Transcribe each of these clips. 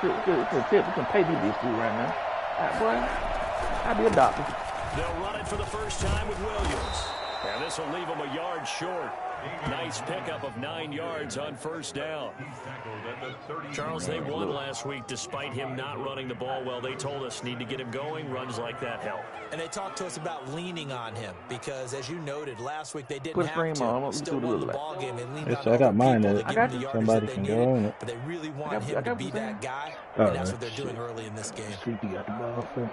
You can pay me this fool right now. Boy, I'll be a doctor. They'll run it for the first time with Williams. And this will leave him a yard short. Nice pickup of 9 yards on first down. Charles, they won last week despite him not running the ball well. They told us need to get him going. Runs like that help. And they talked to us about leaning on him because, as you noted, last week they didn't Put have to. on. Still won the ball game. They leaned on I got mine. Somebody can go on it. But they really want him to be that guy, and that's what they're doing early in this game. Sleepy got the ball for.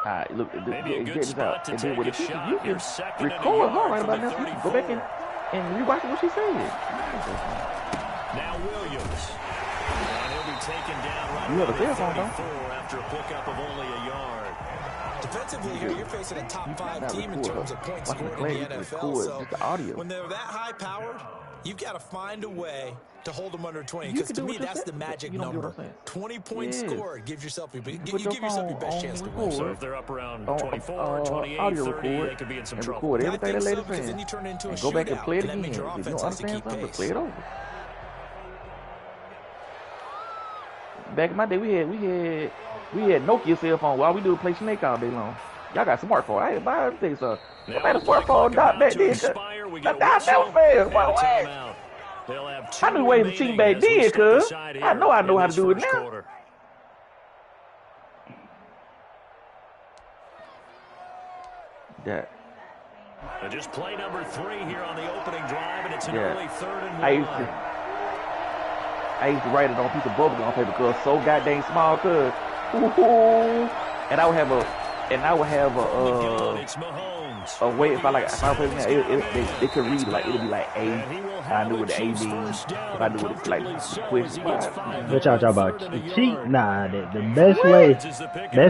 All right, look, maybe a good spot to take a shot. You can record her right about now. You can go back and rewatch what she said. Now Williams. And he'll be taken down right you have a around cell phone, 34 after a pickup of only a yard. Defensively here, you're facing a top 5 team in terms of points scored in the NFL. So when they're that high-powered, you've got to find a way to hold them under 20. Because to me, that's the magic number. 20 points scored gives yourself your best chance to win. So if they're up around 24, 28, 30, they could be in some trouble. Record everything that lady said. Then you turn into a go back and play it again. again. If you don't understand something, play it over. Back in my day, we had Nokia cell phone. All we do is play Snake all day long. Y'all got smartphone. I ain't buying things. I had a smartphone back then. That never failed. What? I knew what the team back then, cuz. I know how to do it now. That. Just play number 3 here on the opening drive, and it's an early 3rd and 1. I used to write it on a piece of bubblegum paper because it's so goddamn small, cuz. And I would have a way if I play now, it could read like it'll be like A. I knew what the A means. If I knew what it's like question. What y'all talking about? Cheat? Nah, the best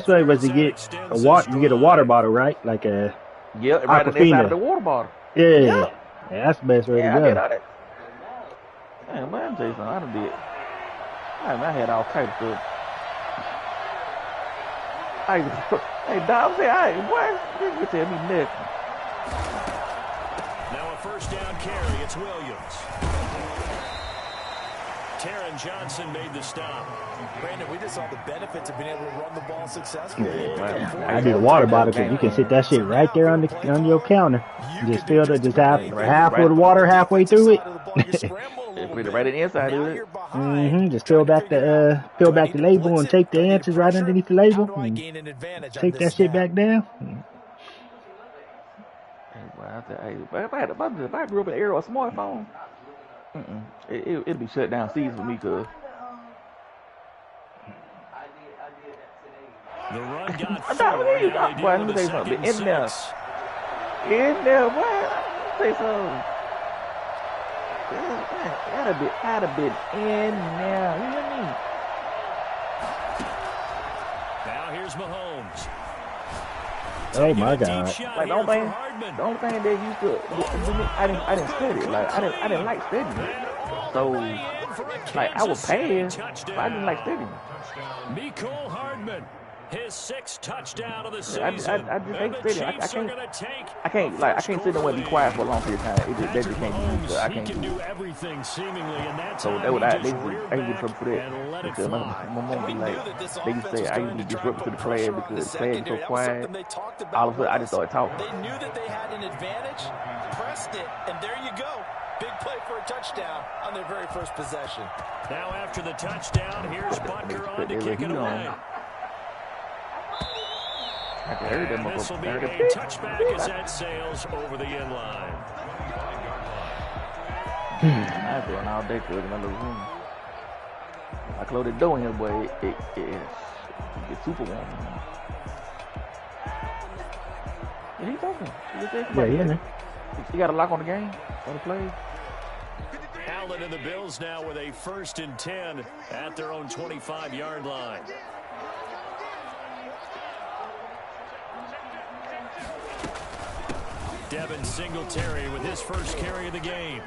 way was to get a water bottle, right? Like a right on the inside of the water bottle. Yeah, that's the best way to go. Man, I'm tell you something. I done did. I had all types of stuff. Hey, Dom said, boy, you tell me nothing. Now a first down carry. It's Williams. Taron Johnson made the stop. Brandon, we just saw the benefits of being able to run the ball successfully. I need a water bottle because you can sit that shit right there on your counter. Just fill it, just half full of water halfway through it. Put it right in the inside of it. Just peel back the label and take the answers right underneath the label. And take that shit back down. If I grew up in the era of a smartphone, it'd be shut down season for me, cuz. The run got boy, let me tell you something. In there, boy, let me tell you something. I'd have been in there. You know what I mean? Now here's Mahomes. Oh my God! Like the only thing that used to, I didn't study it. Like I didn't like studying it. So like I was pass, but I didn't like studying it. Mecole Hardman. His 6th touchdown of the season. I just ain't steady. I can't sit there and be quiet for a long period of time. That just can't be me. I can't do everything seemingly, and that's so that I used to trouble for that. Because my mom be like, they used to say I used to be disruptive to the class because the class is so quiet. All of a sudden, I just started talking. They knew that they had an advantage, pressed it, and there you go. Big play for a touchdown on their very first possession. Now after the touchdown, here's Butker on to kick it away. And this will be a touchback as that sails over the end line. I've been all day closing my little room. I close the door in here, boy. It gets super warm. Yeah, he's talking. Yeah. He got a lock on the game, on the play. Allen and the Bills now with a 1st and 10 at their own 25-yard line. Devin Singletary with his first carry of the game.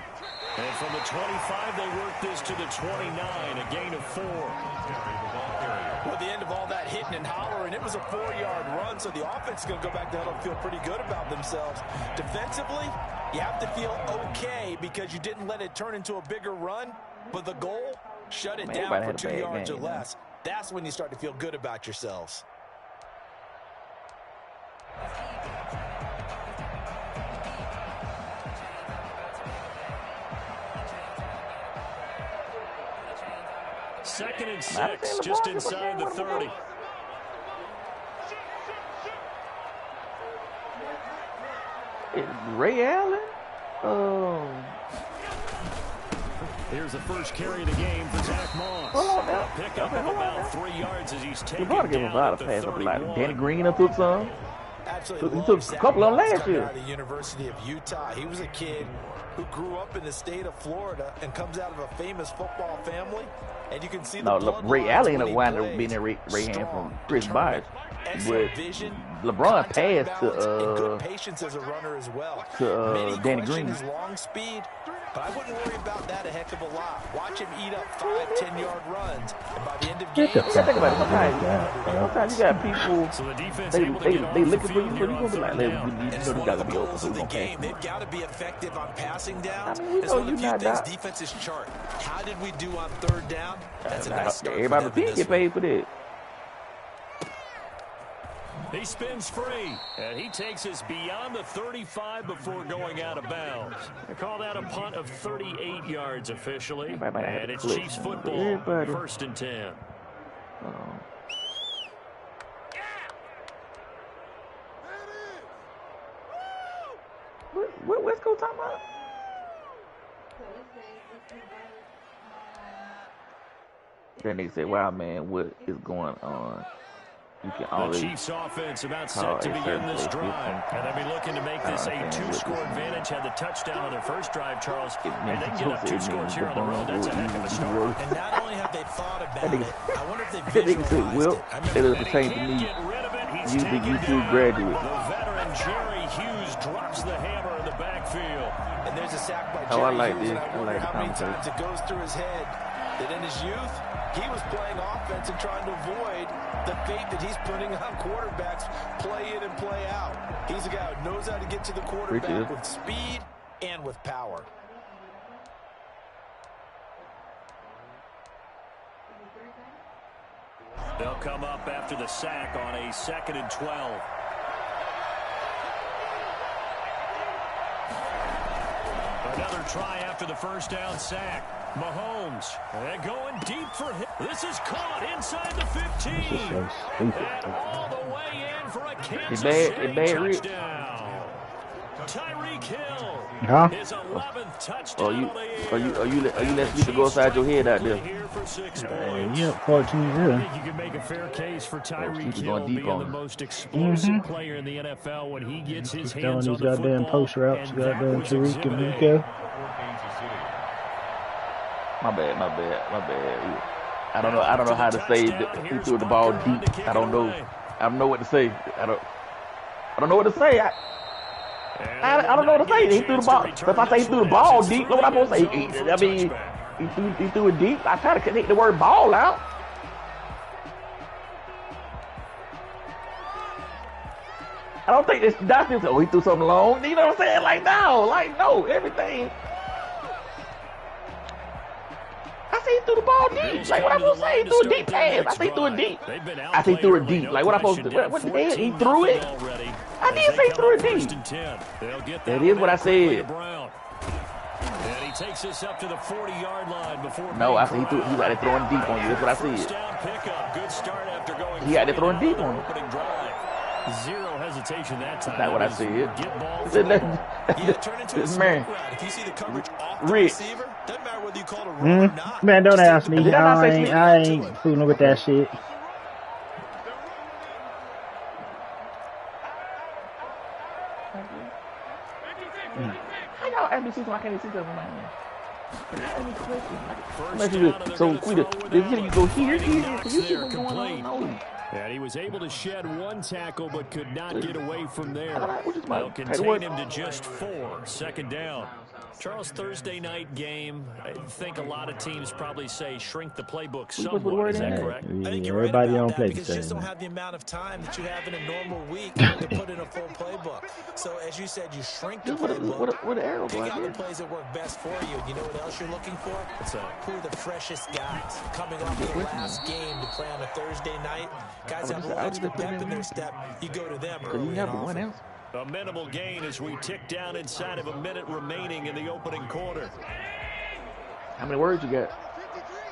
And from the 25, they work this to the 29, a gain of 4. Well, at the end of all that hitting and hollering, it was a 4-yard run, so the offense is going to go back down and feel pretty good about themselves. Defensively, you have to feel okay because you didn't let it turn into a bigger run, but the goal Shut it down for 2 yards or less. That's when you start to feel good about yourselves. Second and 6, just inside the 30. Ray Allen? Here's the first carry of the game for Zach Moss. Pick up of about 3 yards as he's taken down at the 31. Danny Green took some. Absolutely. He took a couple of them last year. Out of the University of Utah. He was a kid who grew up in the state of Florida and comes out of a famous football family. And you can see the Ray Allen ended up winding up being a Ray hand from Chris Byers. But LeBron passed to patience as a runner as well. Danny Green. His long speed, but I wouldn't worry about that a heck of a lot. Watch him eat up 5-10-yard runs, and by the end of game, think about it. Sometimes you got people. So the defense they looking for you, so you gonna be like, this guy gonna be open, so we gonna pass. They've got to be effective on passing down. I mean, It's one of the few things defenses chart. How did we do on third down? That's a nice start. Everybody on the team get paid for that. He spins free, and he takes us beyond the 35 before going out of bounds. They call that a punt of 38 yards officially, and it's Chiefs football, first and 10. What's go talking about? Then they say, wow, man, what is going on? You can the Chiefs offense about set to begin this drive. And they'll be looking to make this a 2-score advantage. Had the touchdown on their first drive, Charles. And they can get up 2 scores here on the road. That's a heck of a start. And not only have they thought about it, I wonder if they visualized it. Will, it is pertain to me. You the YouTube graduate. The veteran Jerry Hughes drops the hammer in the backfield. And there's a sack by Jerry I like Hughes, this. and I wonder how many times it goes through his head that in his youth, he was playing offense and trying to avoid the fate that he's putting on quarterbacks play in and play out. He's a guy who knows how to get to the quarterback with speed and with power. They'll come up after the sack on a 2nd and 12. Another try after the first down sack. Mahomes, and going deep for him. This is caught inside the 15. And all the way in for a Kansas City touchdown. Tyreek Hill, his 11th touchdown. Are you letting people go inside your head out there? Yep, 14 0. I think you can make a fair case for Tyreek Hill being the most explosive player in the NFL when he gets his hands on the football. Goddamn post routes, goddamn Tyreek and Nico. My bad. I don't know how to say he threw the ball deep. I don't know what to say. I don't know what to say. I don't know what to say. He threw the ball. So if I say he threw the ball deep, what am I supposed to say? I mean, he threw it deep. I try to connect the word ball out. I don't think that's just, he threw something long. You know what I'm saying? No, everything. I say he threw the ball deep. Like, what I'm supposed to say? He threw a deep pass. I say he threw it deep. I say he threw it deep. Like, what I'm supposed to do? What the hell? He threw it? I did say he threw it deep. That is what I said. And he takes us up to the 40-yard line before. No, I said he was out there throwing deep on you. That's what I said. Good start after going. He out there throwing deep on you. Zero hesitation that time. That's what I said. Get ball turn into a smoke route. If you see the coverage off the Rich. receiver, doesn't matter whether you call it a run or not. Man, don't ask me. I ain't fooling with that shit. How y'all ask me something I can't see something right now? So, Quita, you go here. You see what's going on. And he was able to shed one tackle, but could not get away from there. They'll contain him to just 4. Second down. Charles, Thursday night game, I think a lot of teams probably say shrink the playbook somewhat. Is that correct? Yeah, I think you're everybody right don't about play that because the you just same. don't have the amount of time that you have in a normal week to put in a full playbook. So, as you said, you shrink the playbook, what the arrow pick go out here? the plays that work best for you. You know what else you're looking for? Who are the freshest guys coming off the last game to play on a Thursday night? Guys have a little extra pep in their step. You go to them early and often. A minimal gain as we tick down inside of a minute remaining in the opening quarter. How many words you got?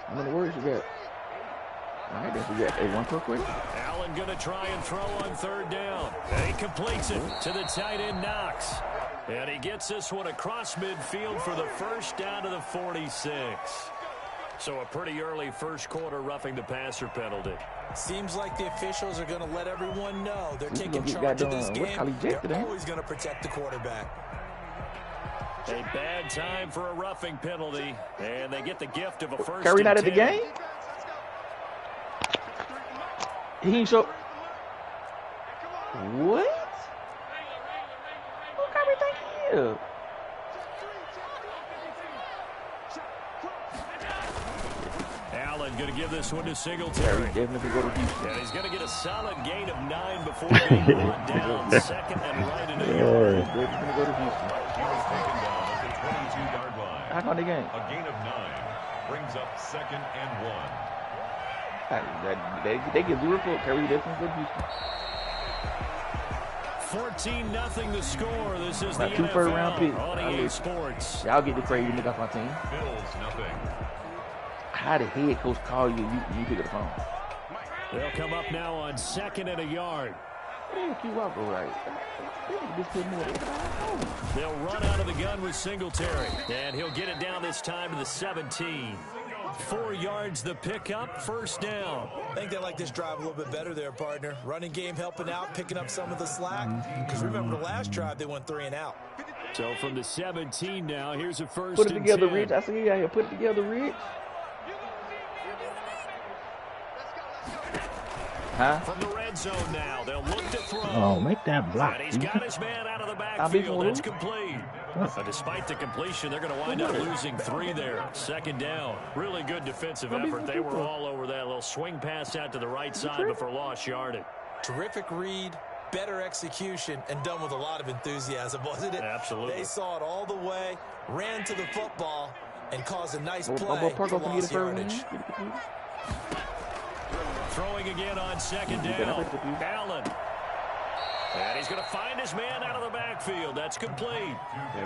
How many words you got? All right, then we got one per quick. Allen going to try and throw on third down. And he completes it to the tight end, Knox. And he gets this one across midfield for the first down to the 46. So a pretty early first quarter roughing the passer penalty. Seems like the officials are going to let everyone know they're taking charge of this game. They're always going to protect the quarterback. A bad time for a roughing penalty, and they get the gift of a first Curry not at the 10. game? He ain't show. What? Who Curry think he is? Allen going to give this one to Singletary. Definitely go to Houston. And he's going to get a solid gain of 9 before being brought down. Second and right in the yard. Definitely going to go to Houston. He was taken down at the 22-yard line. How about the game? A gain of 9 brings up 2nd and 1. They get 0 for Curry. Definitely go to Houston. 14-0 the score. This is the 2 NFL first-round picks. on EA Sports. Y'all get the crazy nigga off my team. Bills nothing. How the head coach call you pick up the phone? They'll come up now on 2nd and a yard. They'll run out of the gun with Singletary. And he'll get it down this time to the 17. 4 yards the pickup, first down. I think they like this drive a little bit better there, partner. Running game helping out, picking up some of the slack. Because remember the last drive, they went 3 and out. So from the 17 now, here's a first Put it together, 10. Rich. I see you out here. Put it together, Rich. Huh? From the red zone now, they'll look to throw. Oh, make that block. And he's got his man out of the backfield. It's complete. Despite the completion, they're going to wind up losing 3 there. 2nd down. Really good defensive effort. They were all over that little swing pass out to the right side before lost yardage. Terrific read, better execution, and done with a lot of enthusiasm, wasn't it? Absolutely. They saw it all the way, ran to the football, and caused a nice play for lost yardage. Throwing again on 2nd down. Allen. And he's going to find his man out of the backfield. That's complete.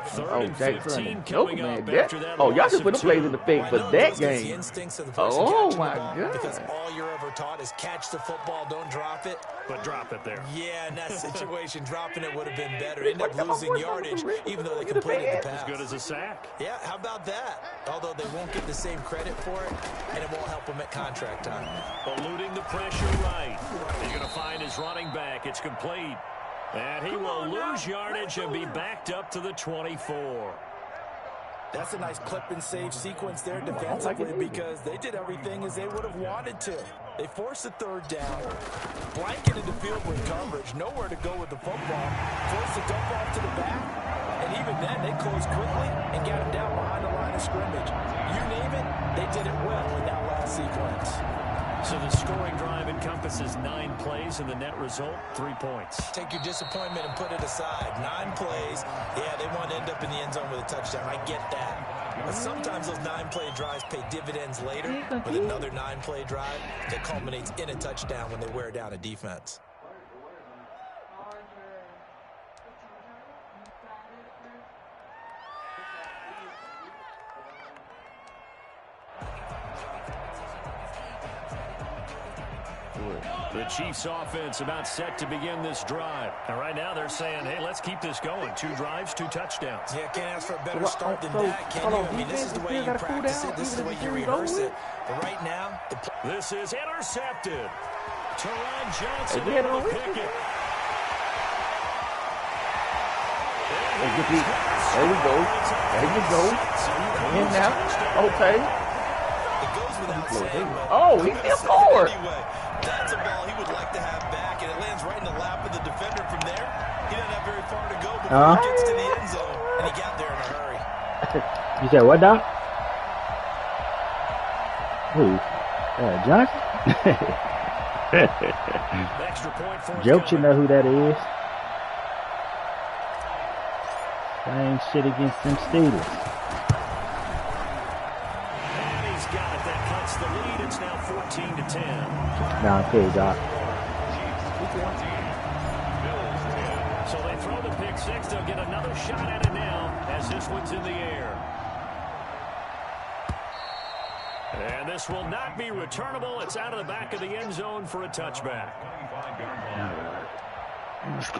3rd and 15 coming up after that. Oh, y'all just put the plays in the fake for that game. Oh, my God. Because all you're ever taught is catch the football, don't drop it. But drop it there. Yeah, in that situation, dropping it would have been better. End up losing yardage, even though they completed the pass. As good as a sack. Yeah, how about that? Although they won't get the same credit for it, and it won't help them at contract time. Eluding the pressure right. He's going to find his running back. It's complete. And he will lose yardage and be backed up to the 24. That's a nice clip and save sequence there defensively because they did everything as they would have wanted to. They forced the 3rd down, blanketed the field with coverage, nowhere to go with the football, forced the dump off to the back, and even then they closed quickly and got him down behind the line of scrimmage. You name it, they did it well in that last sequence. So the scoring drive encompasses 9 plays, and the net result, 3 points. Take your disappointment and put it aside. 9 plays. Yeah, they want to end up in the end zone with a touchdown. I get that. But sometimes those 9-play drives pay dividends later with another 9-play drive that culminates in a touchdown when they wear down a defense. The Chiefs offense about set to begin this drive. And right now they're saying, hey, let's keep this going. 2 drives, 2 touchdowns. Yeah, can't ask for a better start than that, can you? I mean, this is the way you practice it. This is the way you rehearse it. But right now, this is intercepted. Teron Johnson able to pick it. There we go. There you go. In now. Okay. It goes without saying. Oh, he still scored. Anyway, that's a ball he would like to have back, and it lands right in the lap of the defender from there. He doesn't have very far to go before he gets to the end zone, and he got there in a hurry. You said what, Doc? Who? Johnson? Extra point for Jokes, you know who that is. Same shit against them Steelers. And he's got it. That cuts the lead. It's now 14-10. Nah, okay, Doc. So they throw the pick six. They'll get another shot at it now as this one's in the air. And this will not be returnable. It's out of the back of the end zone for a touchback. Let's go.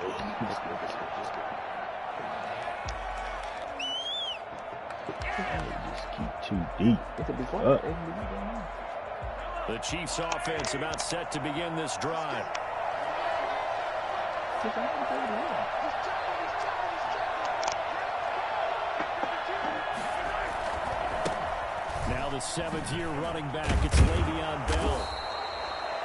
Just keep too deep. The Chiefs offense about set to begin this drive. Now the seventh-year running back, it's Le'Veon Bell.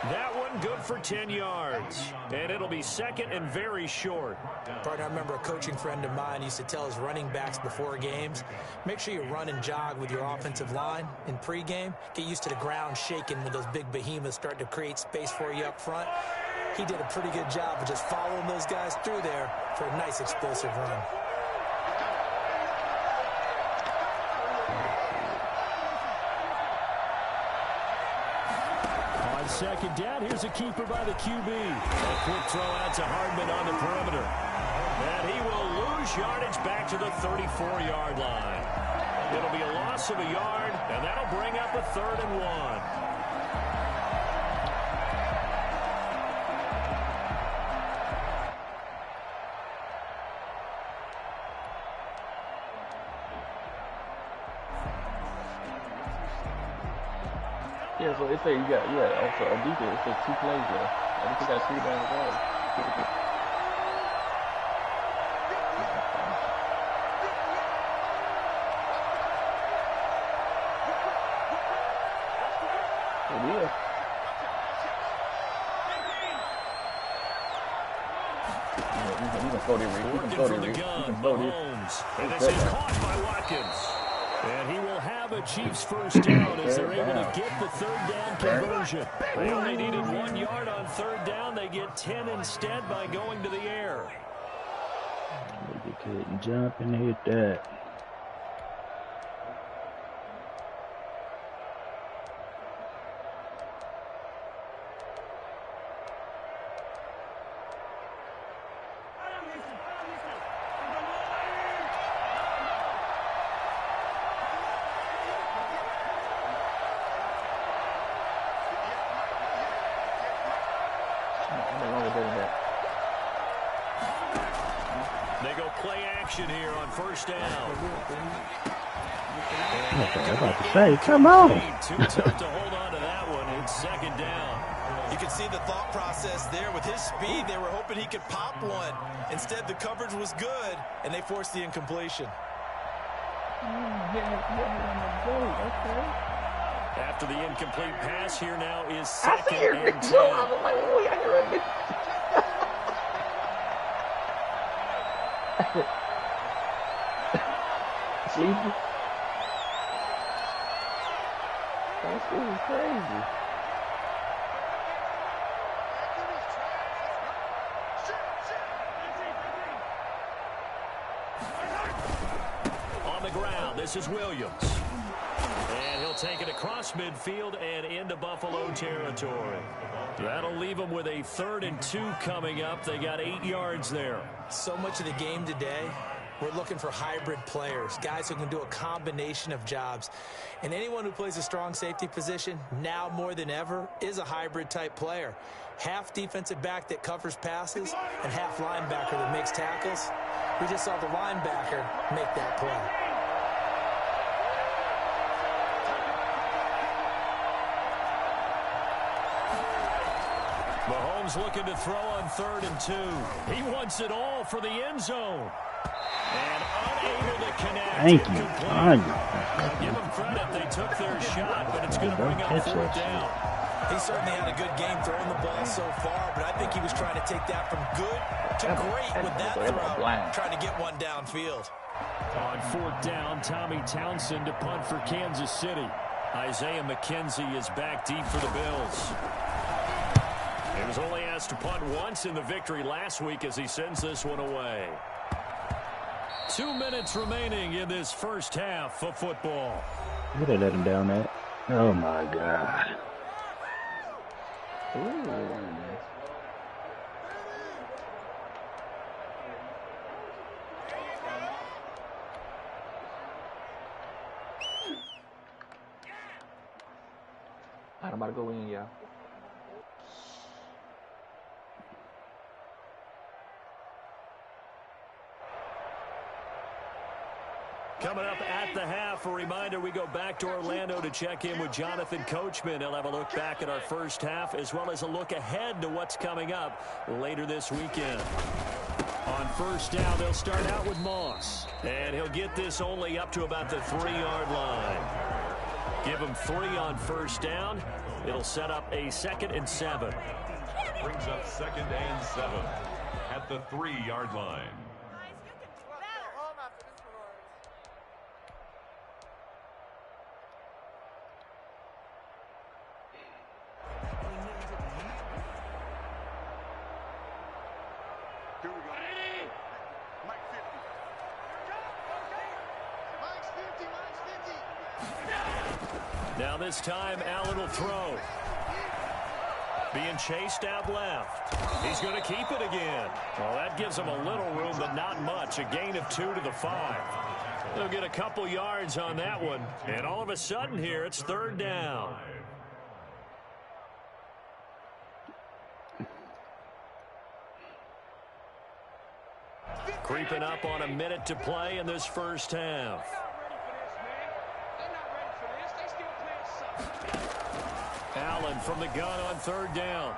That one good for 10 yards. And it'll be second and very short. Partner, I remember a coaching friend of mine used to tell his running backs before games, make sure you run and jog with your offensive line in pregame. Get used to the ground shaking when those big behemoths start to create space for you up front. He did a pretty good job of just following those guys through there for a nice explosive run. On second down, here's a keeper by the QB. A quick throw out to Hardman on the perimeter. And he will lose yardage back to the 34-yard line. It'll be a loss of a yard, and that'll bring up a 3rd and 1. Yeah, so it say you got, also a defense, it says 2 plays there. I think you got 3 down the ball. It is. You can throw this, Rick. You can throw this, Rick. You can throw this. And this is caught by Watkins. And he will have a Chiefs first down as they're able to get the 3rd down conversion. They only needed 1 yard on 3rd down. They get 10 instead by going to the air. They couldn't jump and hit that. They go play action here on first down. I'm about to say, come on. Too tough to hold on to that one. It's 2nd down. You can see the thought process there. With his speed, they were hoping he could pop one. Instead, the coverage was good, and they forced the incompletion. After the incomplete pass, here now is 2nd and 10. Sleepy. This is crazy. On the ground, this is Williams. And he'll take it across midfield and into Buffalo territory. That'll leave them with a 3rd and 2 coming up. They got 8 yards there. So much of the game today, we're looking for hybrid players, guys who can do a combination of jobs. And anyone who plays a strong safety position, now more than ever, is a hybrid type player. Half defensive back that covers passes and half linebacker that makes tackles. We just saw the linebacker make that play. Mahomes looking to throw on 3rd and 2. He wants it all for the end zone. And unable to connect. Thank you. Give them credit. They took their shot, but it's going to bring up 4th down. He certainly had a good game throwing the ball so far, but I think he was trying to take that from good to great with that throw, trying to get one downfield. On 4th down, Tommy Townsend to punt for Kansas City. Isaiah McKenzie is back deep for the Bills. He was only asked to punt once in the victory last week as he sends this one away. 2 minutes remaining in this first half of football. Where they let him down at? Oh my God. Ooh. I'm about to go in, y'all. Coming up at the half, a reminder we go back to Orlando to check in with Jonathan Coachman. He'll have a look back at our first half as well as a look ahead to what's coming up later this weekend. On 1st down, they'll start out with Moss. And he'll get this only up to about the 3-yard line. Give him 3 on 1st down. It'll set up a 2nd and 7. Brings up 2nd and 7 at the 3-yard line. Now this time, Allen will throw. Being chased out left. He's going to keep it again. Well, that gives him a little room, but not much. A gain of 2 to the 5. They'll get a couple yards on that one. And all of a sudden here, it's 3rd down. Creeping up on a minute to play in this first half. Allen from the gun on 3rd down.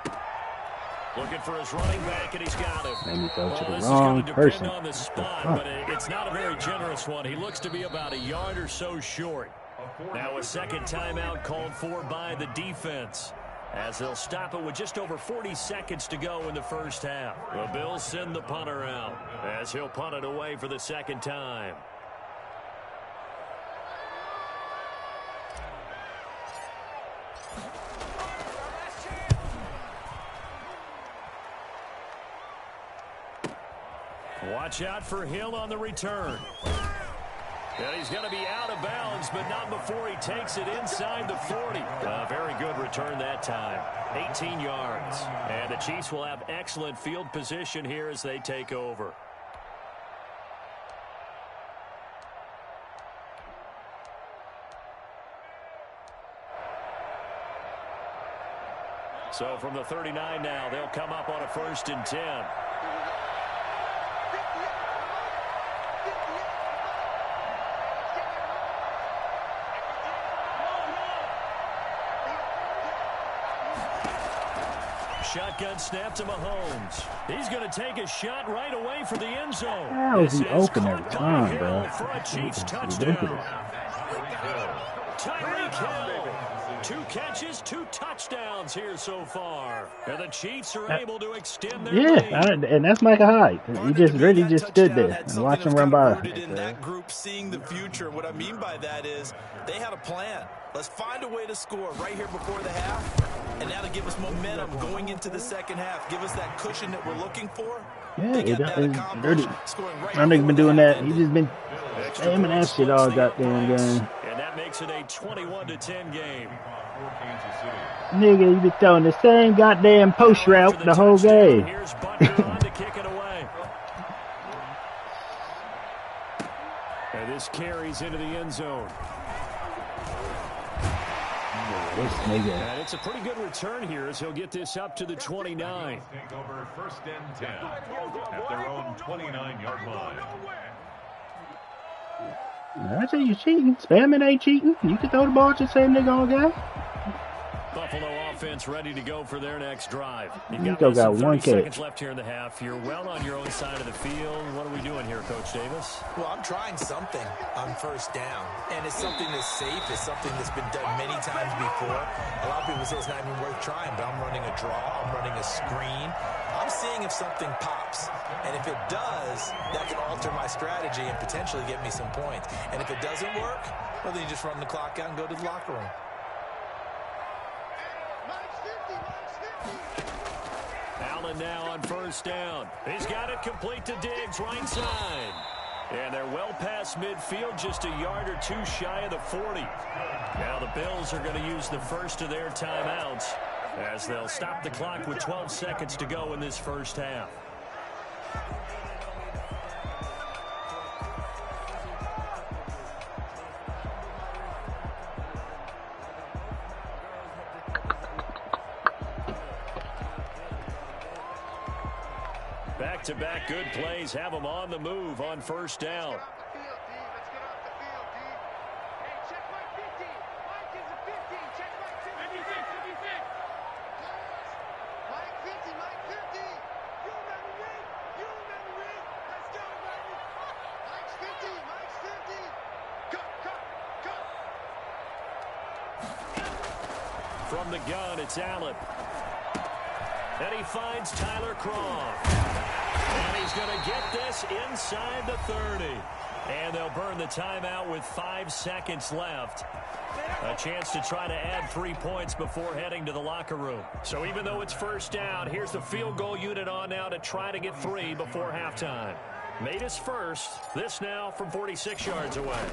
Looking for his running back, and he's got him. Maybe go to the This wrong is going to person. depend on the spot, but it's not a very generous one. He looks to be about a yard or so short. Now a second timeout called for by the defense, as they'll stop it with just over 40 seconds to go in the first half. The Bills send the punter out as he'll punt it away for the second time. Watch out for Hill on the return. And he's going to be out of bounds, but not before he takes it inside the 40. Very good return that time. 18 yards. And the Chiefs will have excellent field position here as they take over. So from the 39 now, they'll come up on a 1st and 10. Shotgun snap to Mahomes. He's going to take a shot right away for the end zone. How is he open every time, bro? For a Chiefs touchdown. Tyreek Hill. 2 catches, 2 touchdowns here so far. And the Chiefs are able to extend their lead. And that's Micah Hyde. He just really just stood there and watched him run by. In that group, seeing the future. What I mean by that is they had a plan. Let's find a way to score right here before the half. And that'll give us momentum going into the second half. Give us that cushion that we're looking for. Yeah, Ronnick's been doing that. He's just been aiming that shit all goddamn game. And that makes it a 21-10 game. Nigga, you been throwing the same goddamn post route the whole game. Here's Butker on to kick it away. And this carries into the end zone. This nigga. And it's a pretty good return here as he'll get this up to the 29. Take over 1st and 10 at their own 29-yard line. I tell you, cheating. Spamming ain't cheating. You can throw the ball to the same nigga all guy. Buffalo offense ready to go for their next drive. You've got 30 seconds left here in the half. You're well on your own side of the field. What are we doing here, Coach Davis? Well, I'm trying something on first down, and it's something that's safe. It's something that's been done many times before. A lot of people say it's not even worth trying, but I'm running a draw. I'm running a screen. I'm seeing if something pops, and if it does, that can alter my strategy and potentially get me some points. And if it doesn't work, well, then you just run the clock out and go to the locker room. Allen now on first down. He's got it complete to Diggs, right side. And they're well past midfield, just a yard or two shy of the 40. Now the Bills are going to use the first of their timeouts as they'll stop the clock with 12 seconds to go in this first half. Back-to-back good plays have them on the move on first down. From the gun, it's Allen. And he finds Tyler Croft. And he's going to get this inside the 30. And they'll burn the timeout with 5 seconds left. A chance to try to add 3 points before heading to the locker room. So even though it's first down, here's the field goal unit on now to try to get 3 before halftime. Made his first. This now from 46 yards away.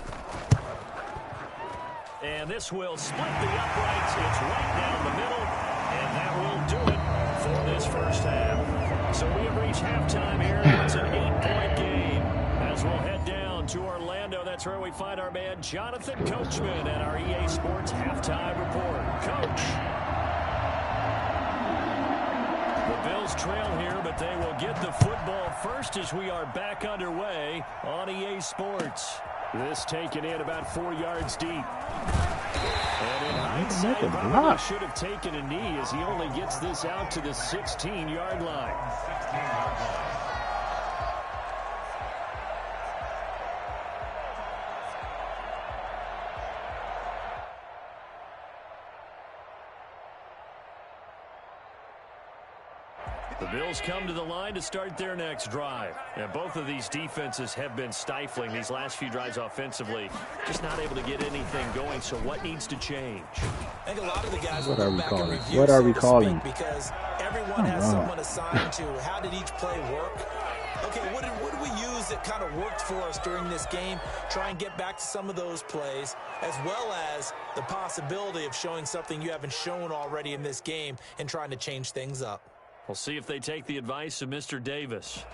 And this will split the uprights. It's right down the middle. And that will do it for this first half. So we have reached halftime here. It's an 8-point game. As we'll head down to Orlando, that's where we find our man Jonathan Coachman at our EA Sports Halftime Report. Coach. The Bills trail here, but they will get the football first as we are back underway on EA Sports. This taken in about 4 yards deep. And in hindsight, probably should have taken a knee as he only gets this out to the 16-yard line. The Bills come to the line to start their next drive. And both of these defenses have been stifling these last few drives offensively. Just not able to get anything going. So what needs to change? I think a lot of the guys What will are go we back calling? and review, What are so we to calling? speak, because everyone has someone assigned to how did each play work. Okay, what did we use that kind of worked for us during this game? Try and get back to some of those plays, as well as the possibility of showing something you haven't shown already in this game and trying to change things up. We'll see if they take the advice of Mr. Davis.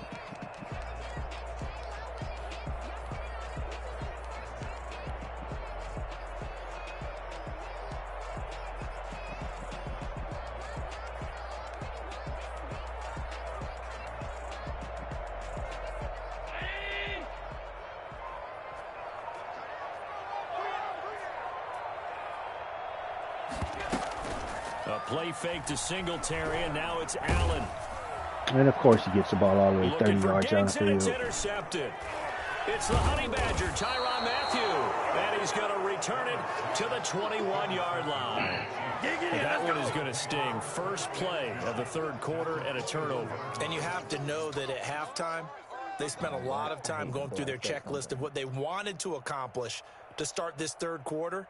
A play fake to Singletary, and now it's Allen. And of course he gets the ball all the way 30 yards down the Diggs, and it's field. intercepted. It's the Honey Badger, Tyrann Mathieu, and he's going to return it to the 21-yard line. That one is going to sting. First play of the third quarter and a turnover. And you have to know that at halftime, they spent a lot of time going through their checklist of what they wanted to accomplish to start this third quarter.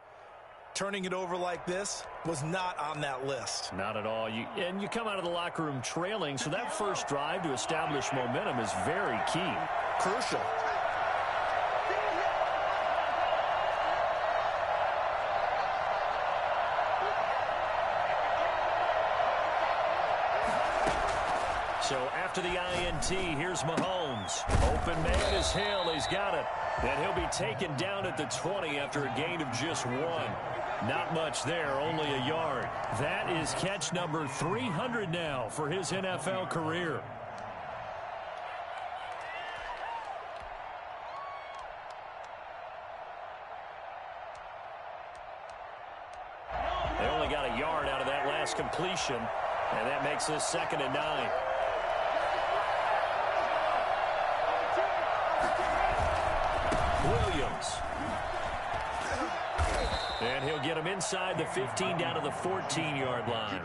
Turning it over like this was not on that list. Not at all. And you come out of the locker room trailing, so that first drive to establish momentum is very key. Crucial. So after the INT, here's Mahomes. Open man is Hill. He's got it. And he'll be taken down at the 20 after a gain of just 1. Not much there, only a yard. That is catch number 300 now for his NFL career. They only got a yard out of that pass completion, and that makes this 2nd and 9. Williams. And he'll get him inside the 15 down to the 14-yard line.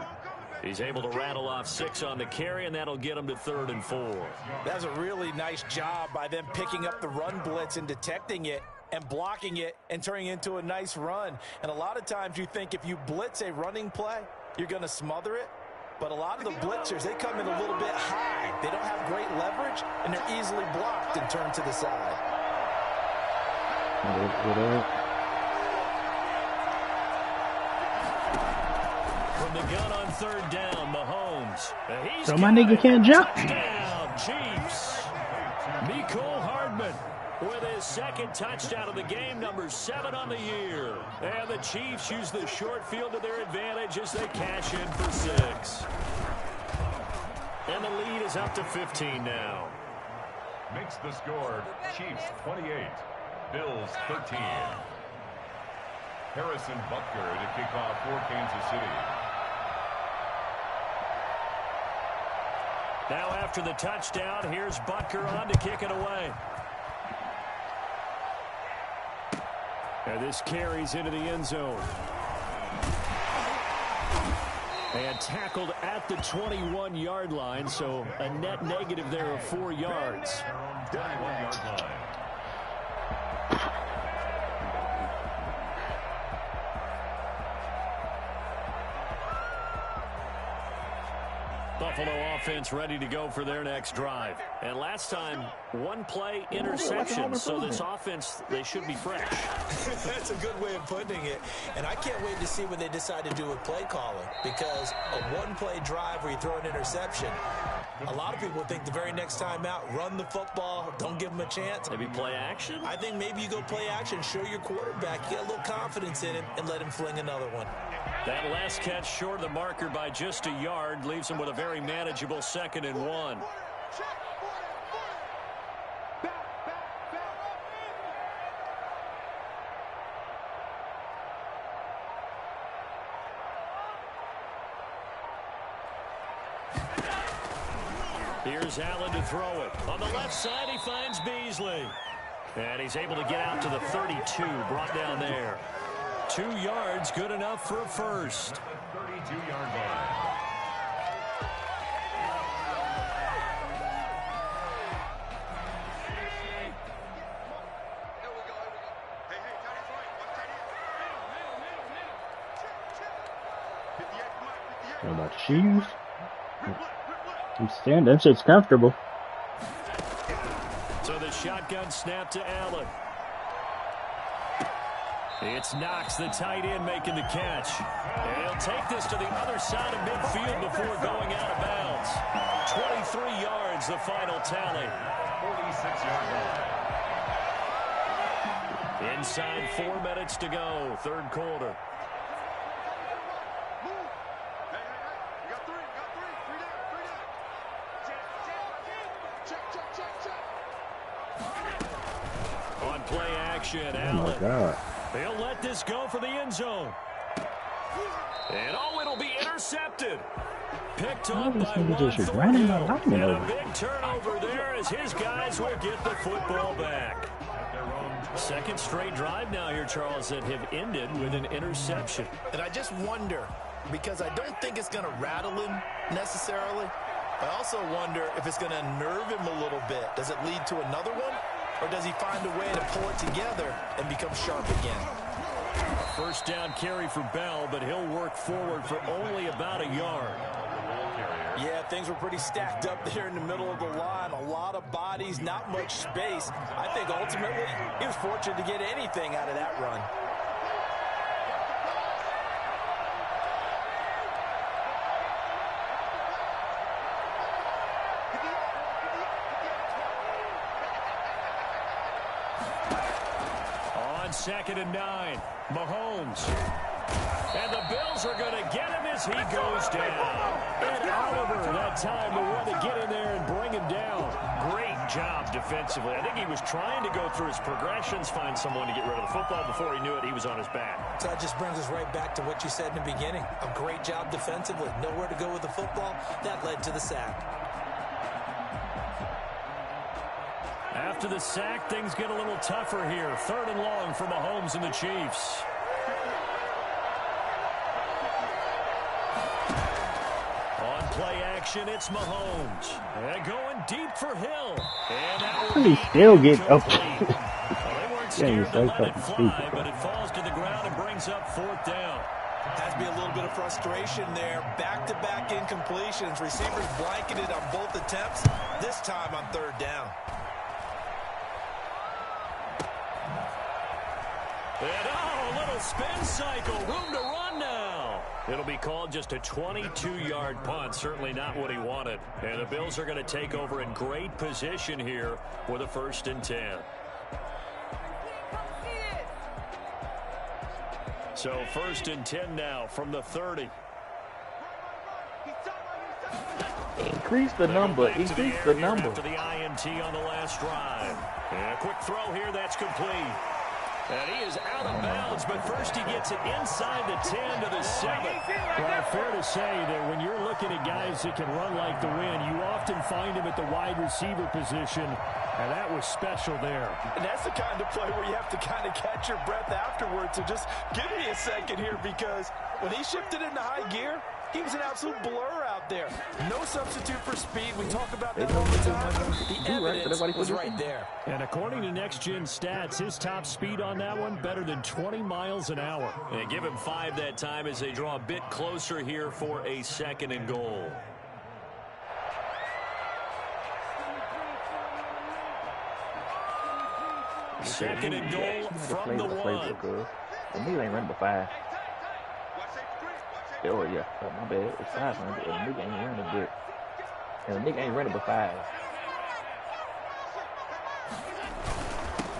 He's able to rattle off 6 on the carry, and that'll get him to 3rd and 4. That's a really nice job by them picking up the run blitz and detecting it and blocking it and turning it into a nice run. And a lot of times you think if you blitz a running play, you're going to smother it. But a lot of the blitzers, they come in a little bit high. They don't have great leverage, and they're easily blocked and turned to the side. From the gun on 3rd down, Mahomes. So my nigga can't jump. Touchdown, Chiefs. Mecole Hardman with his 2nd touchdown of the game, number 7 on the year. And the Chiefs use the short field to their advantage as they cash in for 6. And the lead is up to 15 now. Makes the score Chiefs 28, Bills 13. Harrison Butker to kick off for Kansas City. Now after the touchdown, here's Butker on to kick it away. And this carries into the end zone. And tackled at the 21-yard line, so a net negative there of 4 yards. 21-yard line. Buffalo offense ready to go for their next drive. And last time, 1 play interception. So this offense, they should be fresh. That's a good way of putting it. And I can't wait to see what they decide to do with play calling. Because a 1-play drive where you throw an interception, a lot of people think the very next time out, run the football, don't give them a chance. Maybe play action? I think maybe you go play action, show your quarterback, get a little confidence in him, and let him fling another one. That last catch short of the marker by just a yard leaves him with a very manageable 2nd and 1. Here's Allen to throw it. On the left side, he finds Beasley. And he's able to get out to the 32, brought down there. 2 yards, good enough for a first. 32-yard line. What about the shoes? I'm standing. That shit's comfortable. So the shotgun snap to Allen. It's Knox, the tight end, making the catch. And he'll take this to the other side of midfield before going out of bounds. 23 yards, the final tally. 46-yard line. Inside 4 minutes to go, 3rd quarter. On play action, Allen. Oh my God. They'll let this go for the end zone. And it'll be intercepted. Picked up by one. And a big turnover there as his guys will get the football back. 2nd straight drive now here, Charles, that have ended with an interception. And I just wonder, because I don't think it's going to rattle him necessarily. I also wonder if it's going to nerve him a little bit. Does it lead to another one? Or does he find a way to pull it together and become sharp again? 1st down carry for Bell, but he'll work forward for only about a yard. Yeah, things were pretty stacked up there in the middle of the line. A lot of bodies, not much space. I think ultimately he was fortunate to get anything out of that run. On 2nd and 9, Mahomes. And the Bills are going to get him as he goes down. And Oliver that time the one to get in there and bring him down. Great job defensively. I think he was trying to go through his progressions, find someone to get rid of the football. Before he knew it, he was on his back. So that just brings us right back to what you said in the beginning. A great job defensively. Nowhere to go with the football. That led to the sack. After the sack, things get a little tougher here. 3rd and long for Mahomes and the Chiefs. On play action, it's Mahomes. And going deep for Hill. And that will he still get up. Well, they weren't scared to let it fly, but it falls to the ground and brings up 4th down. Has to be a little bit of frustration there. Back-to-back incompletions. Receivers blanketed on both attempts. This time on 3rd down. And a little spin cycle. Room to run now. It'll be called just a 22-yard punt. Certainly not what he wanted. And the Bills are going to take over in great position here with a 1st and 10. So 1st and 10 now from the 30. Increase the number. Increase the number. After the INT on the last drive. And a quick throw here. That's complete. And he is out of bounds, but first he gets it inside the 10 to the 7. Well, fair to say that when you're looking at guys that can run like the wind, you often find him at the wide receiver position, and that was special there. And that's the kind of play where you have to kind of catch your breath afterwards. So just give me a second here, because when he shifted into high gear, he was an absolute blur out there. No substitute for speed. We talk about that all the time. The evidence was right there. And according to Next Gen Stats, his top speed on that one, better than 20 miles an hour. And give him 5 that time as they draw a bit closer here for a 2nd and goal. Second and goal from the 1. The nigga ain't running but 5. Oh, yeah. Oh, my bad. It's 5, man. The nigga ain't running but good. And the nigga ain't running but 5.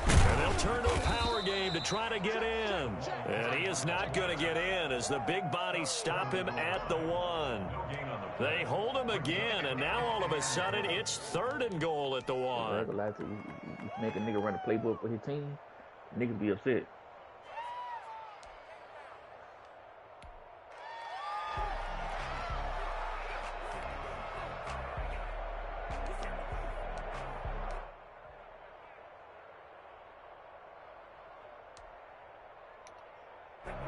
And they'll turn to a power game to try to get in. And he is not going to get in as the big bodies stop him at the 1. They hold him again, and now all of a sudden it's 3rd and goal at the 1. I lie to you. You make a nigga run a playbook for his team, niggas be upset.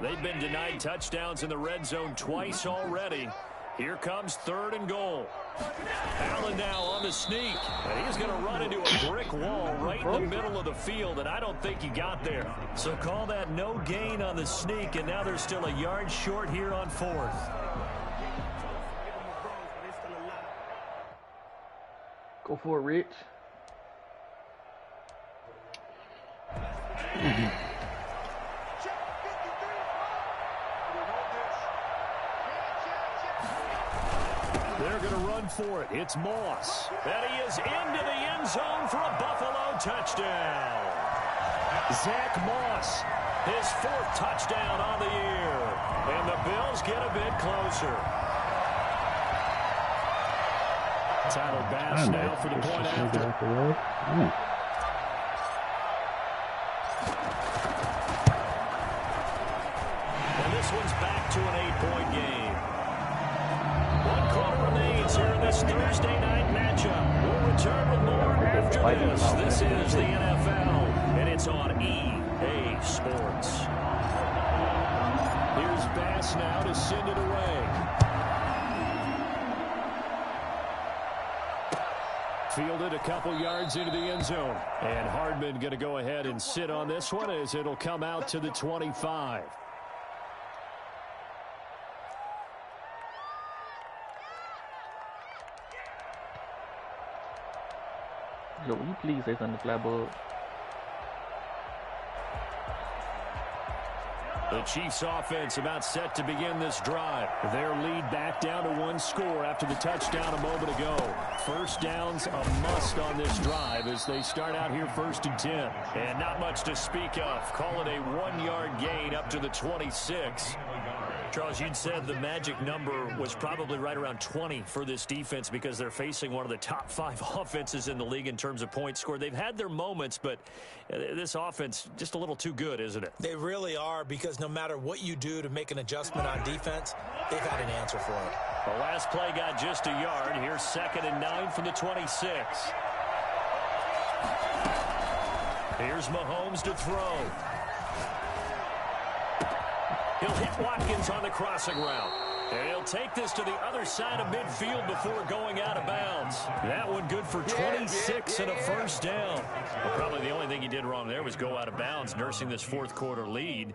They've been denied touchdowns in the red zone twice already. Here comes 3rd and goal. Allen now on the sneak. And he's going to run into a brick wall right in the middle of the field, and I don't think he got there. So call that no gain on the sneak, and now they're still a yard short here on 4th. Go for it, Rich. They're going to run for it. It's Moss. And he is into the end zone for a Buffalo touchdown. Zach Moss. His 4th touchdown on the year. And the Bills get a bit closer. Tyler Bass now for the point after. And this one's back to an 8-point game. 1 quarter remains here in this Thursday night matchup. We'll return with more after this. This is the NFL, and it's on EA Sports. Here's Bass now to send it away. Fielded a couple yards into the end zone. And Hardman going to go ahead and sit on this one as it'll come out to the 25. Yo, will you please say something to Flatbug? The Chiefs offense about set to begin this drive. Their lead back down to 1 score after the touchdown a moment ago. First down's a must on this drive as they start out here 1st and 10. And not much to speak of. Call it a 1-yard gain up to the 26. Charles, you'd said the magic number was probably right around 20 for this defense because they're facing one of the top 5 offenses in the league in terms of points scored. They've had their moments, but this offense just a little too good, isn't it? They really are, because no matter what you do to make an adjustment on defense, they've had an answer for it. The last play got just a yard. Here's 2nd and 9 from the 26. Here's Mahomes to throw. He'll hit Watkins on the crossing route. And he'll take this to the other side of midfield before going out of bounds. That one good for 26 and a first down. Well, probably the only thing he did wrong there was go out of bounds, nursing this fourth quarter lead.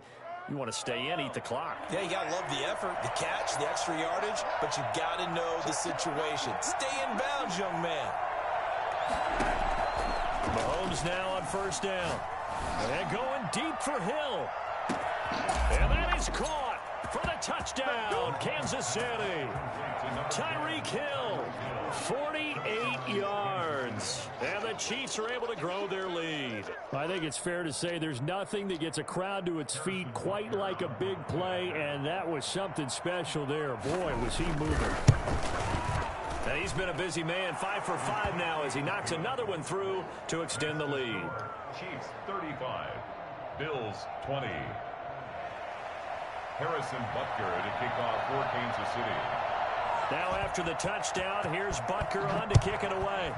You want to stay in, eat the clock. Yeah, you got to love the effort, the catch, the extra yardage, but you got to know the situation. Stay in bounds, young man. Mahomes now on first down. And going deep for Hill. And that is caught for the touchdown, Kansas City. Tyreek Hill, 48 yards. And the Chiefs are able to grow their lead. I think it's fair to say there's nothing that gets a crowd to its feet quite like a big play, and that was something special there. Boy, was he moving. And he's been a busy man, 5 for 5 now as he knocks another one through to extend the lead. Chiefs 35, Bills 20. Harrison Butker to kick off for Kansas City. Now after the touchdown, here's Butker on to kick it away.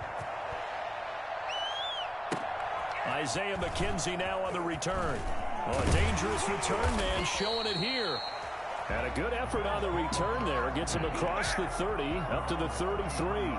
Isaiah McKenzie now on the return. Oh, a dangerous return man showing it here. And a good effort on the return there. Gets him across the 30, up to the 33.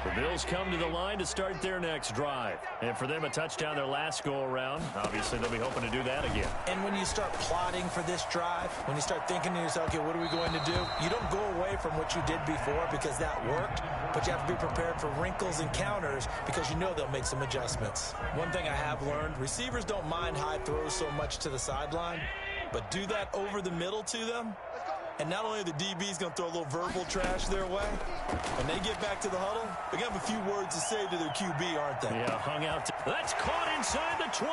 The Bills come to the line to start their next drive. And for them, a touchdown their last go-around. Obviously, they'll be hoping to do that again. And when you start plotting for this drive, when you start thinking to yourself, okay, what are we going to do? You don't go away from what you did before because that worked, but you have to be prepared for wrinkles and counters because you know they'll make some adjustments. One thing I have learned, receivers don't mind high throws so much to the sideline, but do that over the middle to them, and not only are the DBs going to throw a little verbal trash their way, when they get back to the huddle, they're going to have a few words to say to their QB, aren't they? Yeah, hung out. That's caught inside the 20.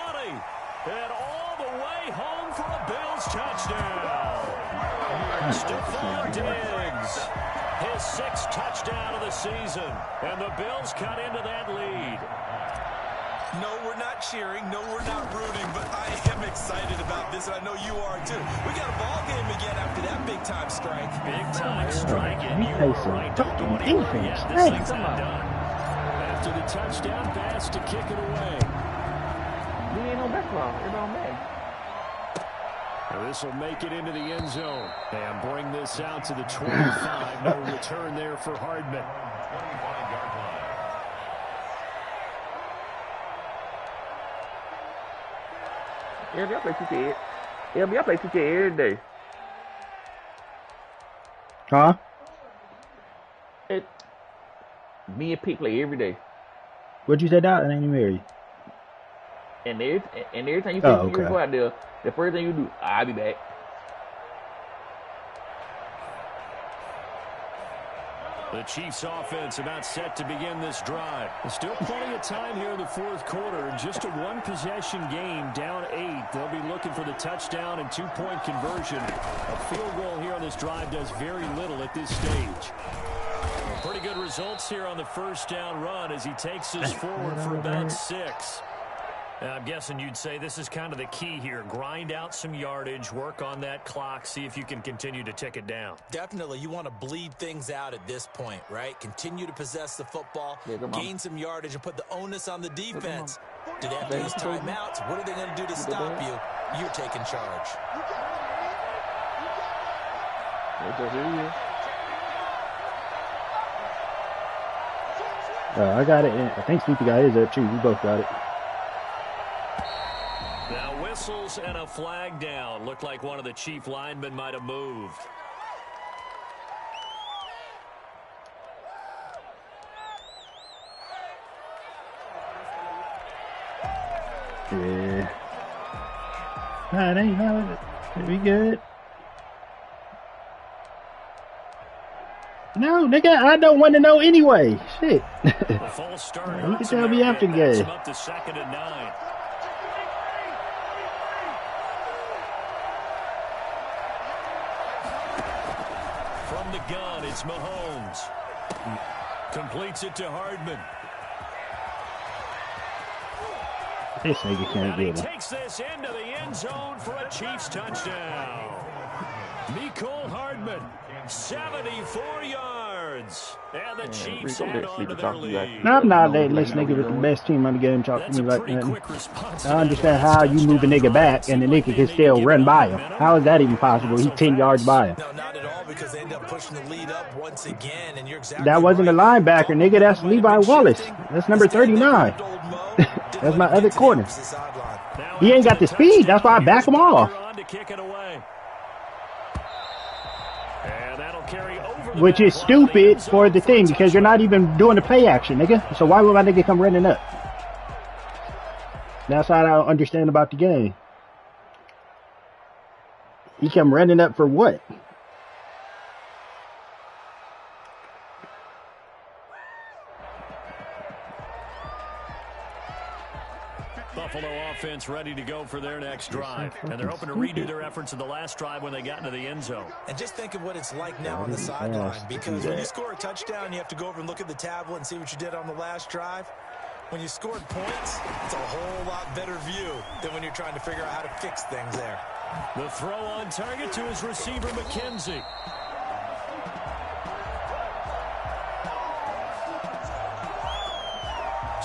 And all the way home for a Bills touchdown. Stephon Diggs, his 6th touchdown of the season. And the Bills cut into that lead. No, we're not cheering. No, we're not rooting, but I am excited about this, and I know you are too. We got a ball game again after that big-time strike. Big-time strike, and you are right. Don't go anywhere yet. This thing's not done. After the touchdown pass to kick it away. We ain't no backlog. It don't matter. This will make it into the end zone. And bring this out to the 25. No return there for Hardman. 25-yard line. Yeah, I play 2K. Yeah, I play 2K every day. Huh? Me and Pete play every day. What'd you say, Doc? I ain't even hear you. And every time you go out there, the first thing you do, I'll be back. The Chiefs offense about set to begin this drive. There's still plenty of time here in the fourth quarter. Just a one-possession game, down 8. They'll be looking for the touchdown and 2-point conversion. A field goal here on this drive does very little at this stage. Pretty good results here on the first down run as he takes us forward for about 6. I'm guessing you'd say this is kind of the key here. Grind out some yardage, work on that clock, see if you can continue to tick it down. Definitely. You want to bleed things out at this point, right? Continue to possess the football, gain some yardage, and put the onus on the defense. Do they have to use timeouts? What are they going to do to stop you? You're taking charge. I got it. I think Sleepy got his up too. We both got it. Now whistles and a flag down. Looked like one of the Chief linemen might have moved. Yeah. Nah, it ain't no. It'll be good. No, nigga, I don't want to know anyway. Shit. The false start. You can tell me after the game. Up to 2nd and 9. From the gun, it's Mahomes. Completes it to Hardman. This nigga can't get him. Takes this into the end zone for a Chiefs touchdown. Mecole Hardman, 74 yards. And the Chiefs add on to their lead. Now, I'm not letting this nigga with the best team on the game talk to me like that. I understand how you move a nigga back and the nigga can still run by him. How is that even possible? He's 10 yards by him. No, not at all, because they end up pushing the lead up once again, and you're exactly that wasn't a linebacker, nigga. That's Levi Wallace. That's number 39. That's my other corner. He ain't got the speed. That's why I back him off. Which is stupid for the thing, because you're not even doing the play action, nigga. So why would my nigga come running up? That's what I don't understand about the game. He come running up for what? Buffalo offense ready to go for their next drive. And they're hoping to redo their efforts in the last drive when they got into the end zone. And just think of what it's like now on the sideline. Because when you score a touchdown, you have to go over and look at the tablet and see what you did on the last drive. When you scored points, it's a whole lot better view than when you're trying to figure out how to fix things there. The throw on target to his receiver, McKenzie.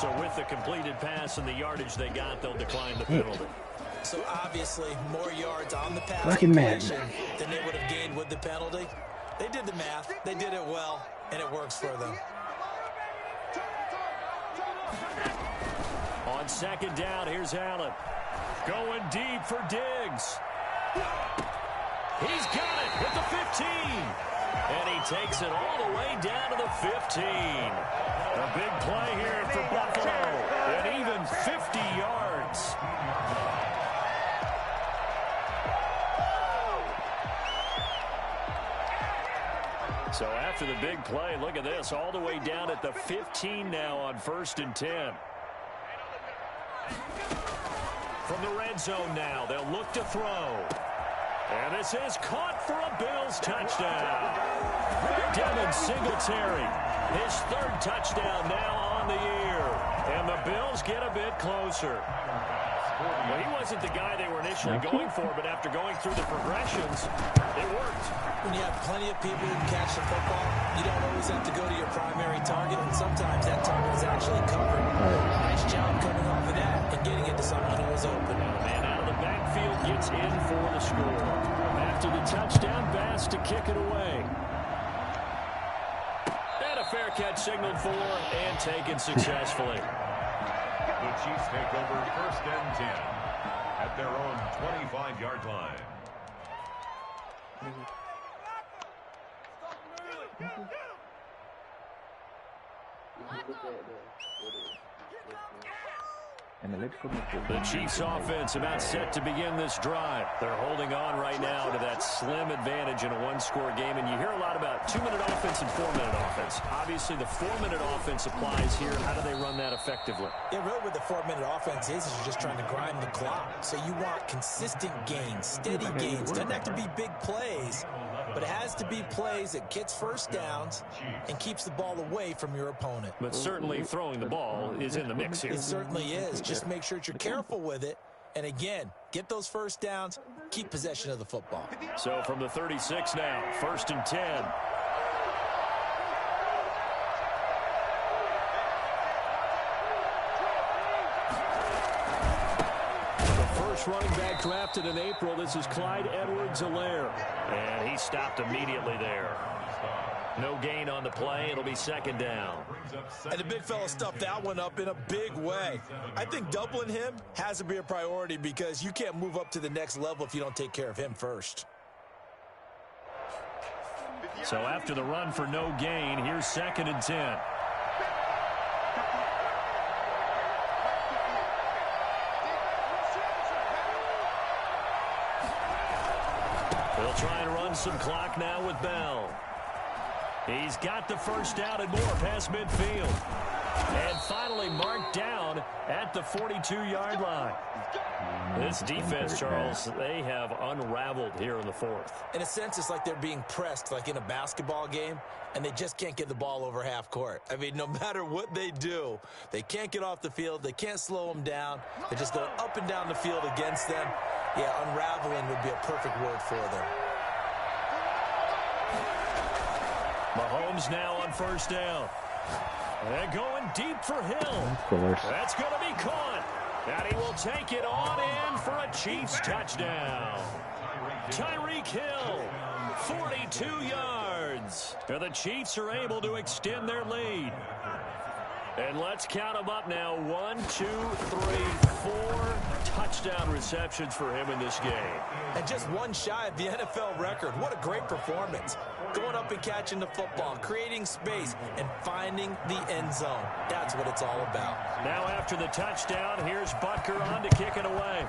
So with the completed pass and the yardage they got, they'll decline the penalty. So obviously, more yards on the pass Fucking Madden than they would have gained with the penalty. They did the math. They did it well, and it works for them. On 2nd down, here's Allen. Going deep for Diggs. He's got it with the 15. And he takes it all the way down to the 15. A big play here for Buffalo. And even 50 yards. So after the big play, look at this. All the way down at the 15 now on 1st and 10. From the red zone now, they'll look to throw. And this is caught for a Bills touchdown. Devin Singletary, his 3rd touchdown now on the year. And the Bills get a bit closer. Well, he wasn't the guy they were initially going for, but after going through the progressions, it worked. When you have plenty of people who can catch the football, you don't always have to go to your primary target, and sometimes that target is actually covered. Nice job coming off of that and getting it to someone who was open. Man out of the backfield gets in for the score. After the touchdown, Bass to kick it away. And a fair catch signaled for and taken successfully. The Chiefs take over 1st and 10 at their own 25-yard line. The Chiefs offense about set to begin this drive. They're holding on right now to that slim advantage in a one-score game. And you hear a lot about 2-minute offense and 4-minute offense. Obviously, the 4-minute offense applies here. How do they run that effectively? Yeah, really what the 4-minute offense is you're just trying to grind the clock. So you want consistent gains, steady gains. Doesn't have to be big plays, but it has to be plays that gets first downs and keeps the ball away from your opponent. But certainly throwing the ball is in the mix here. It certainly is. Just make sure that you're careful with it. And again, get those first downs, keep possession of the football. So from the 36 now, 1st and 10. Running back drafted in April. This is Clyde Edwards-Helaire. And he stopped immediately there. No gain on the play. It'll be 2nd down. And the big fella stuffed that one up in a big way. I think doubling him has to be a priority because you can't move up to the next level if you don't take care of him first. So after the run for no gain, here's 2nd and 10. They'll try and run some clock now with Bell. He's got the first down and more past midfield. And finally marked down at the 42-yard line. This defense, Charles, they have unraveled here in the fourth. In a sense, it's like they're being pressed like in a basketball game, and they just can't get the ball over half court. I mean, no matter what they do, they can't get off the field. They can't slow them down. They're just going up and down the field against them. Yeah, unraveling would be a perfect word for them. Mahomes now on first down. And going deep for Hill. Of course. That's going to be caught. And he will take it on in for a Chiefs touchdown. Tyreek Hill, 42 yards. And the Chiefs are able to extend their lead. And let's count them up now. 1, 2, 3, 4 touchdown receptions for him in this game. And just one shy of the NFL record. What a great performance. Going up and catching the football, creating space, and finding the end zone. That's what it's all about. Now after the touchdown, here's Butker on to kick it away.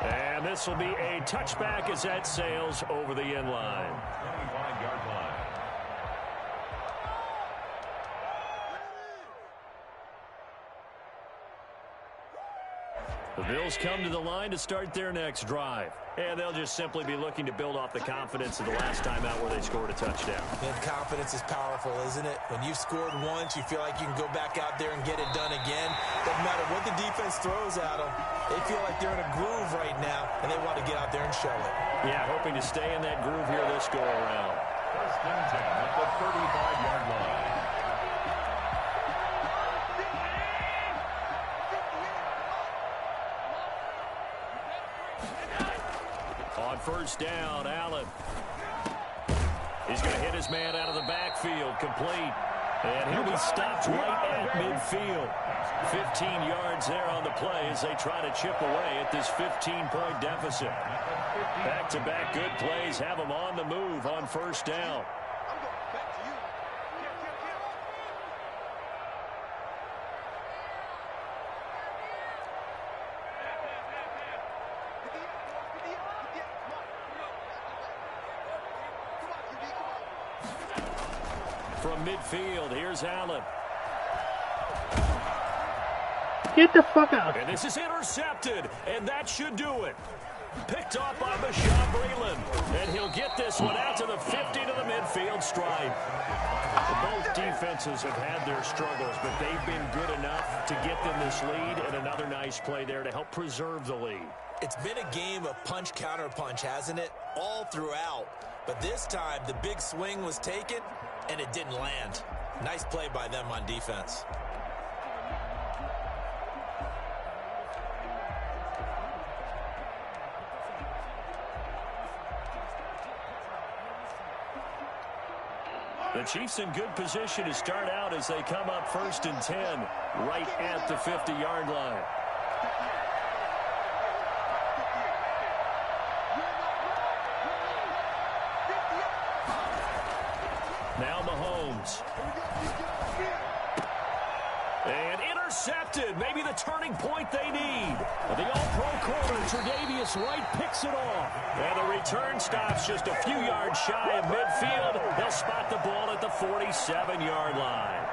And this will be a touchback as that sails over the end line. 25-yard line. The Bills come to the line to start their next drive. And they'll just simply be looking to build off the confidence of the last time out where they scored a touchdown. And confidence is powerful, isn't it? When you've scored once, you feel like you can go back out there and get it done again. Doesn't matter what the defense throws at them. They feel like they're in a groove right now, and they want to get out there and show it. Yeah, hoping to stay in that groove here this go-around. First and 10 at the 35-yard line. On first down, Allen. He's going to hit his man out of the backfield, complete. And he'll be stopped right at midfield. 15 yards there on the play as they try to chip away at this 15-point deficit. Back-to-back good plays have them on the move on first down. From midfield, here's Allen. Get the fuck out. And this is intercepted, and that should do it. Picked off by Bashaud Breeland, and he'll get this one out to the 50 to the midfield stripe. Both defenses have had their struggles, but they've been good enough to get them this lead, and another nice play there to help preserve the lead. It's been a game of punch-counter-punch, hasn't it? All throughout. But this time, the big swing was taken, and it didn't land. Nice play by them on defense. The Chiefs in good position to start out as they come up first and 10, right at the 50-yard line. Now Mahomes. And intercepted. Maybe the turning point they need. The all-pro corner, Tre'Davious White, picks it off. And the return stops just a few yards shy of midfield. They'll spot the ball at the 47-yard line.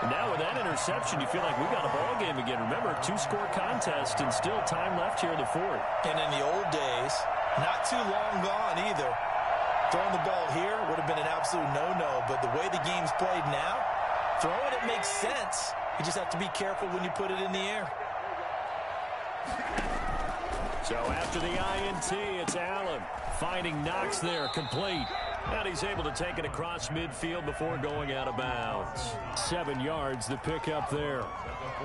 And now with that interception, you feel like we got a ball game again. Remember, two-score contest and still time left here in the fourth. And in the old days, not too long gone either. Throwing the ball here would have been an absolute no-no, but the way the game's played now, throwing it makes sense. You just have to be careful when you put it in the air. So after the INT, it's Allen finding Knox there, complete. And he's able to take it across midfield before going out of bounds. 7 yards, the pickup there.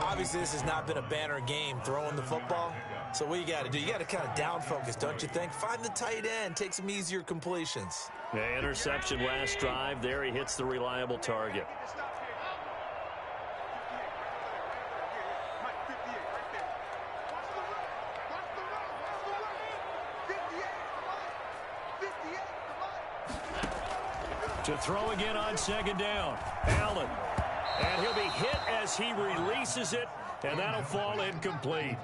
Obviously, this has not been a banner game throwing the football. So what you got to do, you got to kind of down focus, don't you think? Find the tight end, take some easier completions. The interception last drive. There he hits the reliable target. To throw again on second down. Allen. And he'll be hit as as he releases it, and that'll fall incomplete.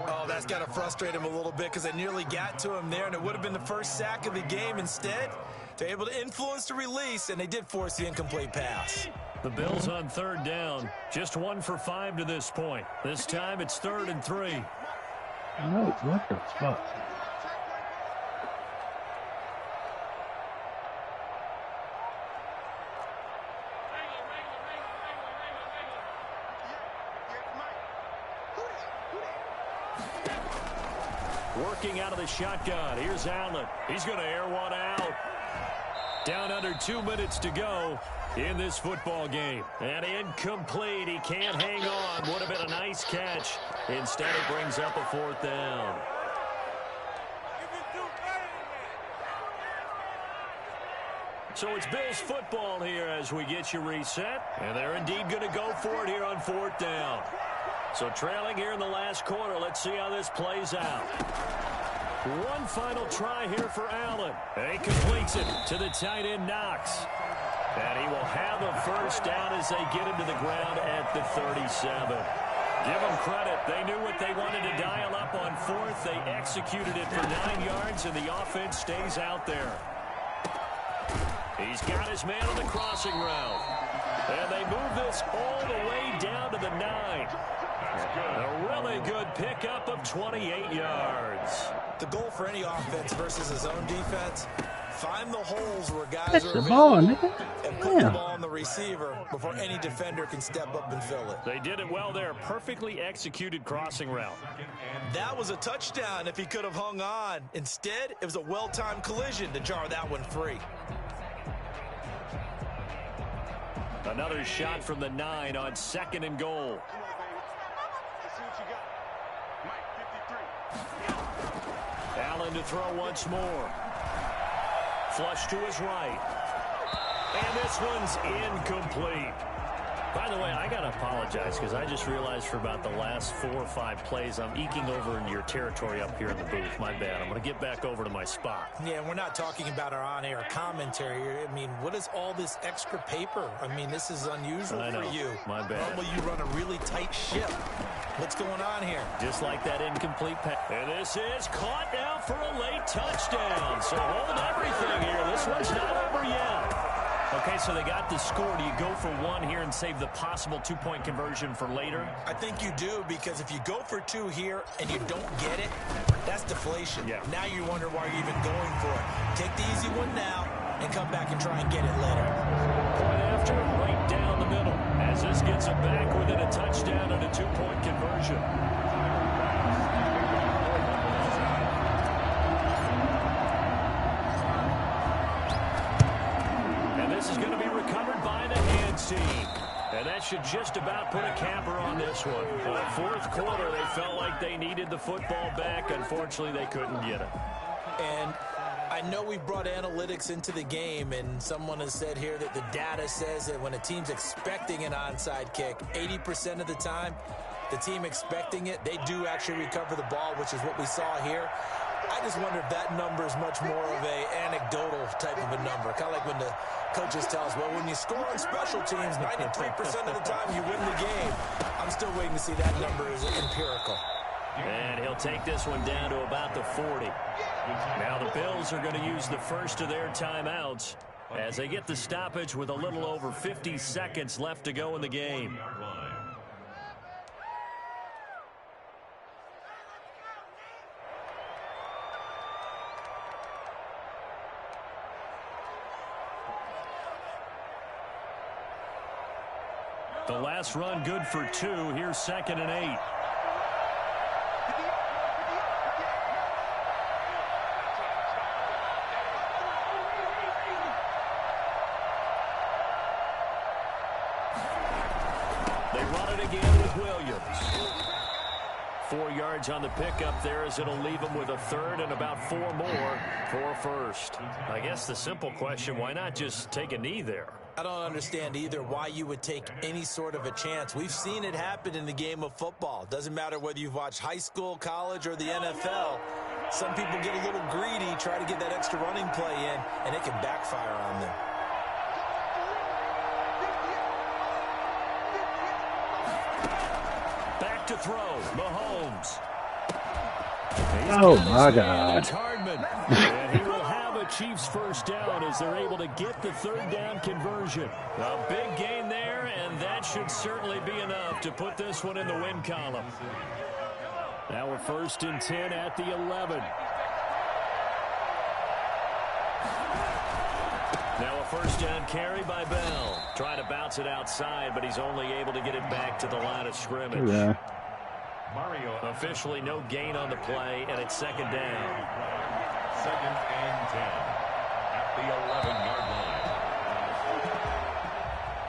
Oh, that's got to frustrate him a little bit because they nearly got to him there, and it would have been the first sack of the game. Instead, they're able to influence the release, and they did force the incomplete pass. The Bills on third down. Just 1 for 5 to this point. This time it's 3rd and 3. No, what the fuck? Working out of the shotgun. Here's Allen. He's going to air one out. Down under 2 minutes to go in this football game. And incomplete. He can't hang on. Would have been a nice catch. Instead, it brings up a 4th down. So it's Bills football here as we get you reset. And they're indeed going to go for it here on 4th down. So trailing here in the last quarter. Let's see how this plays out. One final try here for Allen. And he completes it to the tight end, Knox. And he will have a first down as they get him to the ground at the 37. Give them credit. They knew what they wanted to dial up on 4th. They executed it for 9 yards, and the offense stays out there. He's got his man on the crossing route. And they move this all the way down to the 9. A really good pickup of 28 yards. The goal for any offense versus his own defense, find the holes where guys That's are the ball, available nigga. and put the ball on the receiver before any defender can step up and fill it. They did it well there. Perfectly executed crossing route. That was a touchdown if he could have hung on. Instead, it was a well-timed collision to jar that one free. Another shot from the 9 on 2nd and goal. Allen to throw once more. Flush to his right. And this one's incomplete. By the way, I got to apologize because I just realized for about the last 4 or 5 plays, I'm eking over into your territory up here in the booth. My bad. I'm going to get back over to my spot. Yeah, we're not talking about our on-air commentary here. I mean, what is all this extra paper? I mean, this is unusual for you. My bad. Normally you run a really tight ship. What's going on here? Just like that incomplete pass. And this is caught now for a late touchdown. So hold everything here. This one's not over yet. Okay, so they got the score. Do you go for 1 here and save the possible 2-point conversion for later? I think you do, because if you go for 2 here and you don't get it, that's deflation. Yeah. Now you wonder why you're even going for it. Take the easy one now and come back and try and get it later. Point after, right down the middle, as this gets them back within a touchdown and a 2-point conversion. This is going to be recovered by the hands team. And that should just about put a capper on this one. 4th quarter, they felt like they needed the football back. Unfortunately, they couldn't get it. And I know we've brought analytics into the game, and someone has said here that the data says that when a team's expecting an onside kick, 80% of the time, the team expecting it, they do actually recover the ball, which is what we saw here. I just wonder if that number is much more of a anecdotal type of a number. Kind of like when the coaches tell us, well, when you score on special teams, 93% of the time you win the game. I'm still waiting to see that number is empirical. And he'll take this one down to about the 40. Now the Bills are going to use the first of their timeouts as they get the stoppage with a little over 50 seconds left to go in the game. The last run good for 2. Here's 2nd and 8. They run it again with Williams. 4 yards on the pickup there as it'll leave them with a 3rd and about 4 more for a first. I guess the simple question, why not just take a knee there? I don't understand either why you would take any sort of a chance. We've seen it happen in the game of football. Doesn't matter whether you've watched high school, college, or the NFL. Some people get a little greedy, try to get that extra running play in, and it can backfire on them. to throw. Mahomes. Oh, my God. And he will have a Chiefs first down as they're able to get the third down conversion. A big gain there, and that should certainly be enough to put this one in the win column. Now we're 1st and 10 at the 11. Now a first down carry by Bell. Trying to bounce it outside, but he's only able to get it back to the line of scrimmage. Yeah. Officially no gain on the play, and it's 2nd down. 2nd and 10 at the 11-yard line.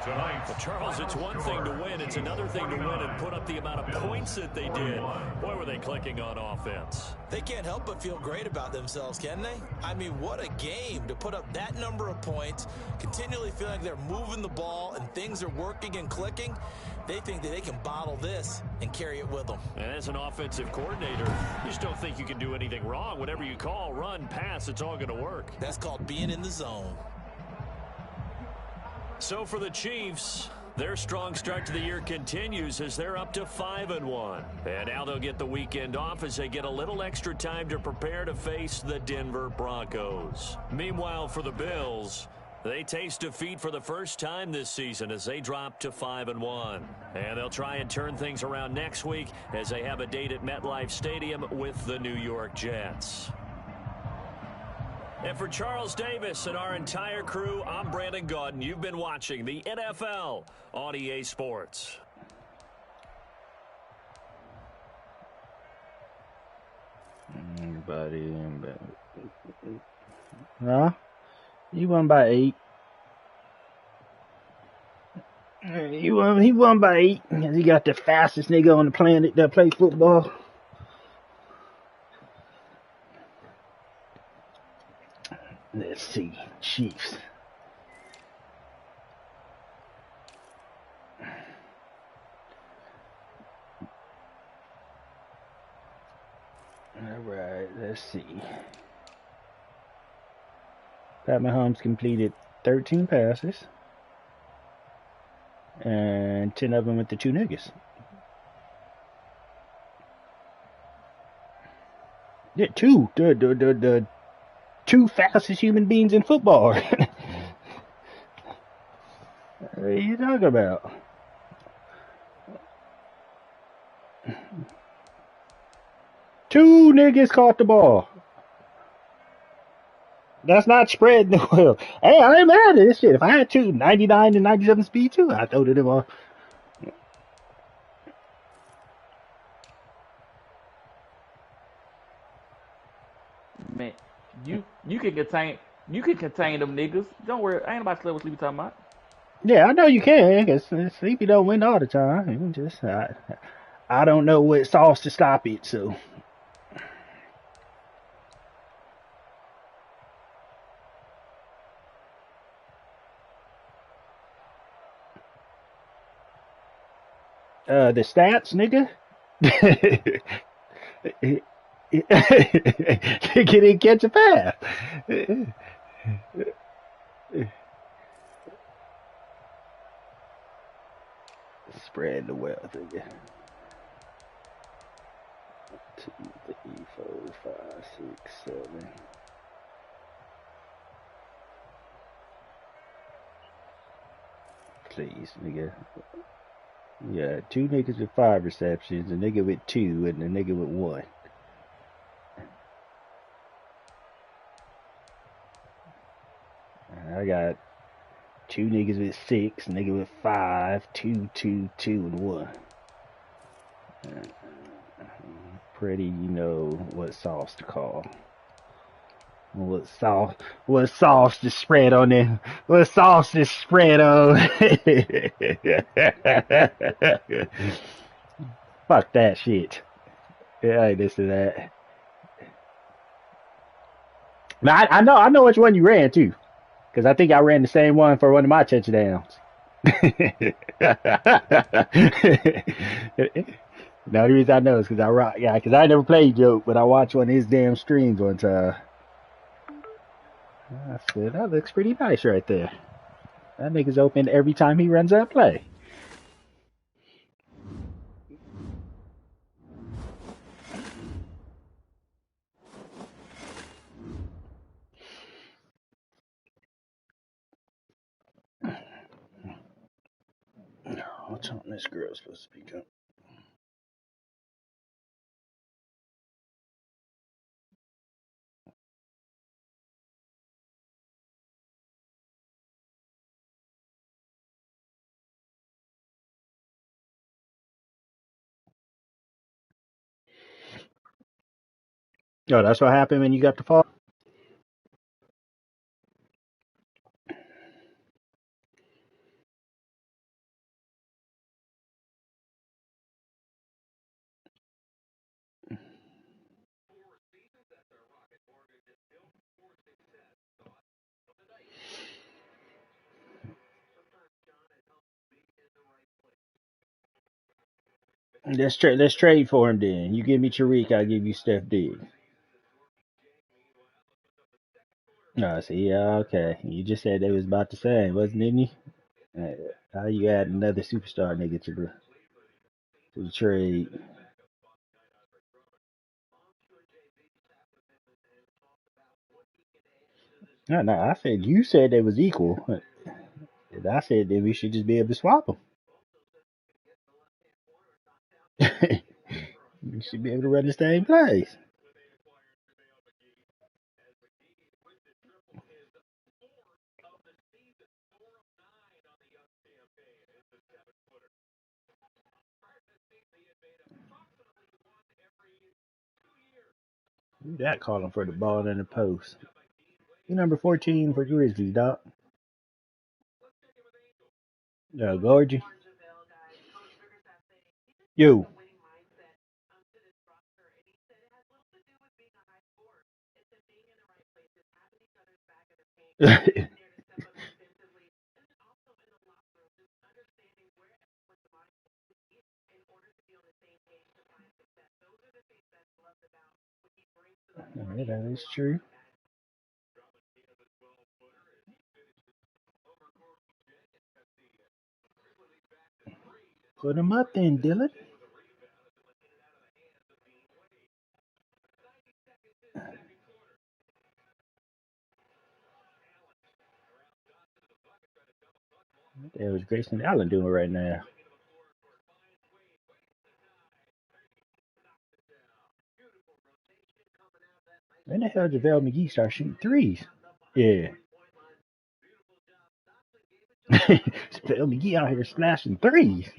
Tonight, Well, Charles, it's one thing to win. It's another thing to win and put up the amount of points that they did. Boy, were they clicking on offense. They can't help but feel great about themselves, can they? I mean, what a game to put up that number of points, continually feeling like they're moving the ball and things are working and clicking. They think that they can bottle this and carry it with them. And as an offensive coordinator, you just don't think you can do anything wrong. Whatever you call, run, pass, it's all going to work. That's called being in the zone. So for the Chiefs, their strong start to the year continues as they're up to 5-1. And now they'll get the weekend off as they get a little extra time to prepare to face the Denver Broncos. Meanwhile, for the Bills, they taste defeat for the first time this season as they drop to 5-1. And they'll try and turn things around next week as they have a date at MetLife Stadium with the New York Jets. And for Charles Davis and our entire crew, I'm Brandon Gaudin. You've been watching the NFL on EA Sports. Anybody? Huh? He won by 8. He won by 8. He got the fastest nigga on the planet that plays football. Let's see. Chiefs. All right, let's see. Pat Mahomes completed 13 passes, and 10 of them with the 2 niggas. Yeah, 2. The 2 fastest human beings in football. What are you talking about? Two niggas caught the ball. That's not spreading the well. Hey, I ain't mad at this shit. If I had 99 and 97 speed too, I'd throw to them off. Man, you can contain them niggas. Don't worry, I ain't about to sleep talking about. Yeah, I know you can, because Sleepy don't win all the time. Just I don't know what sauce to stop it, so. The stats, nigga. Nigga didn't catch a pass. Spread the wealth again. 2, 3, 4, 5, 6, 7. Please, nigga. Yeah, 2 niggas with 5 receptions, a nigga with 2, and a nigga with 1. I got 2 niggas with 6, a nigga with 5, 2, 2, 2, and 1. Pretty, you know what sauce to call. What sauce to spread on them? What sauce to spread on? Fuck that shit. Yeah, I ain't listen to that. Now I know which one you ran too, because I think I ran the same one for one of my touchdowns. The only reason I know is because I never played Joke, but I watched one of his damn streams one time. I said, that looks pretty nice right there. That nigga's open every time he runs that play. time this girl's supposed to pick up. Oh, that's what happened when you got the fall. Let's trade for him then. You give me Tariq, I'll give you Steph Diggs. No, see, yeah, okay. You just said they was about the same, wasn't it? How you add another superstar nigga to the trade? No, I said you said they was equal. And I said that we should just be able to swap them. We should be able to run the same plays. Who that calling for the ball in the post? You number 14 for Grizzlies, Doc. Gorgie. You. Yeah, that is true. Put him up then, Dylan. What the hell is Grayson Allen doing right now? When the hell did JaVale McGee start shooting threes? Yeah. JaVale McGee out here slashing threes.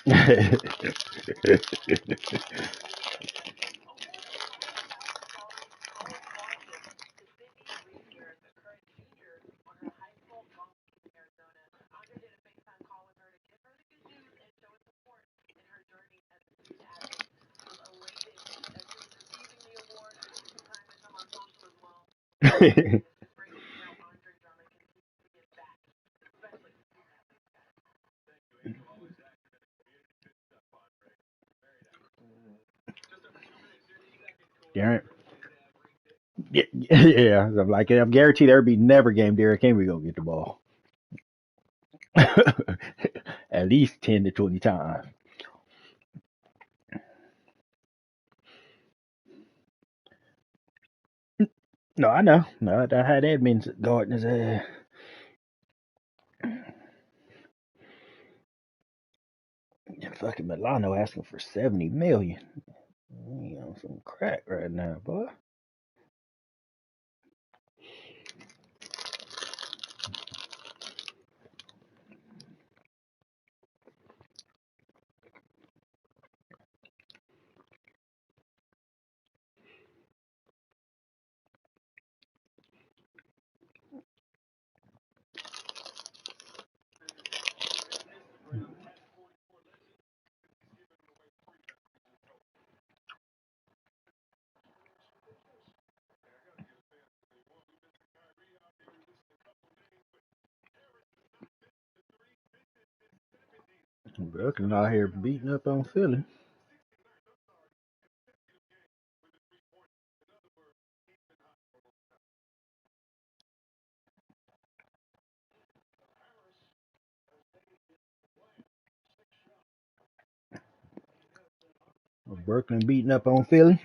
Darren. Yeah, I'm like, I'm guaranteed there'll be never game Derrick Henry gonna get the ball. At least 10 to 20 times. No, I know. No, I had Edmonds guarding his ass. And fucking Milano asking for 70 million. He on some crack right now, boy. Brooklyn out here beating up on Philly. Brooklyn beating up on Philly.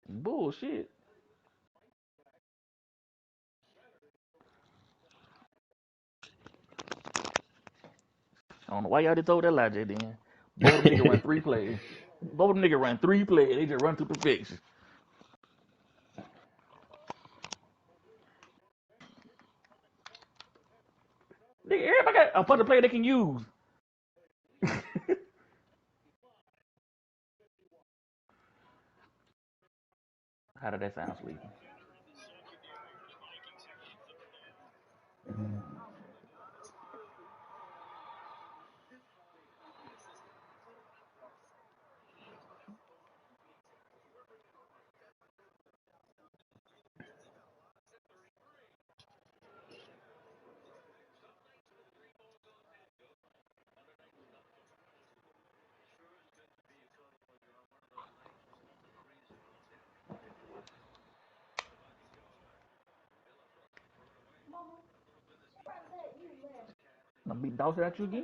Bullshit. I don't know why y'all just told that lie, J then. Both of them niggas run 3 plays. Both of them niggas run 3 plays. They just run to perfection. Nigga, everybody got a fucking play they can use. How did that sound, Sleepy? I'm gonna beat the dog shit out you again.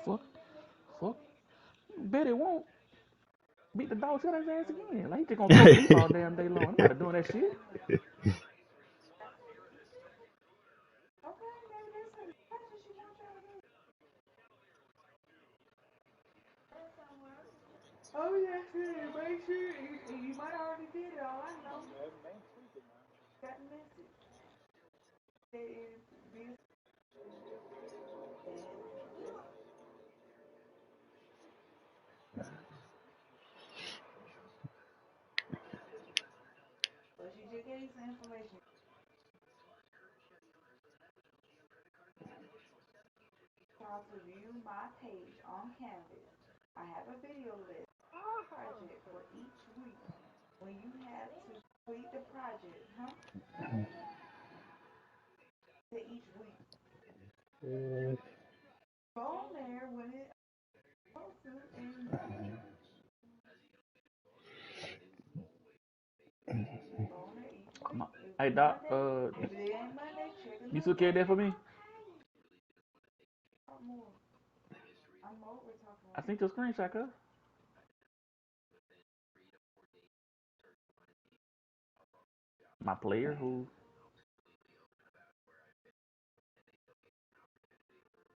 Fuck. Fuck. Bet it won't. Beat the dog shit out his ass again. Like he just gonna throw deep all damn day long. I'm not doing that shit. Oh yeah, shit. Make sure you might already did it. All I know. Hey Doc, you took care of that for me? I sent your screenshot, cuz. My player who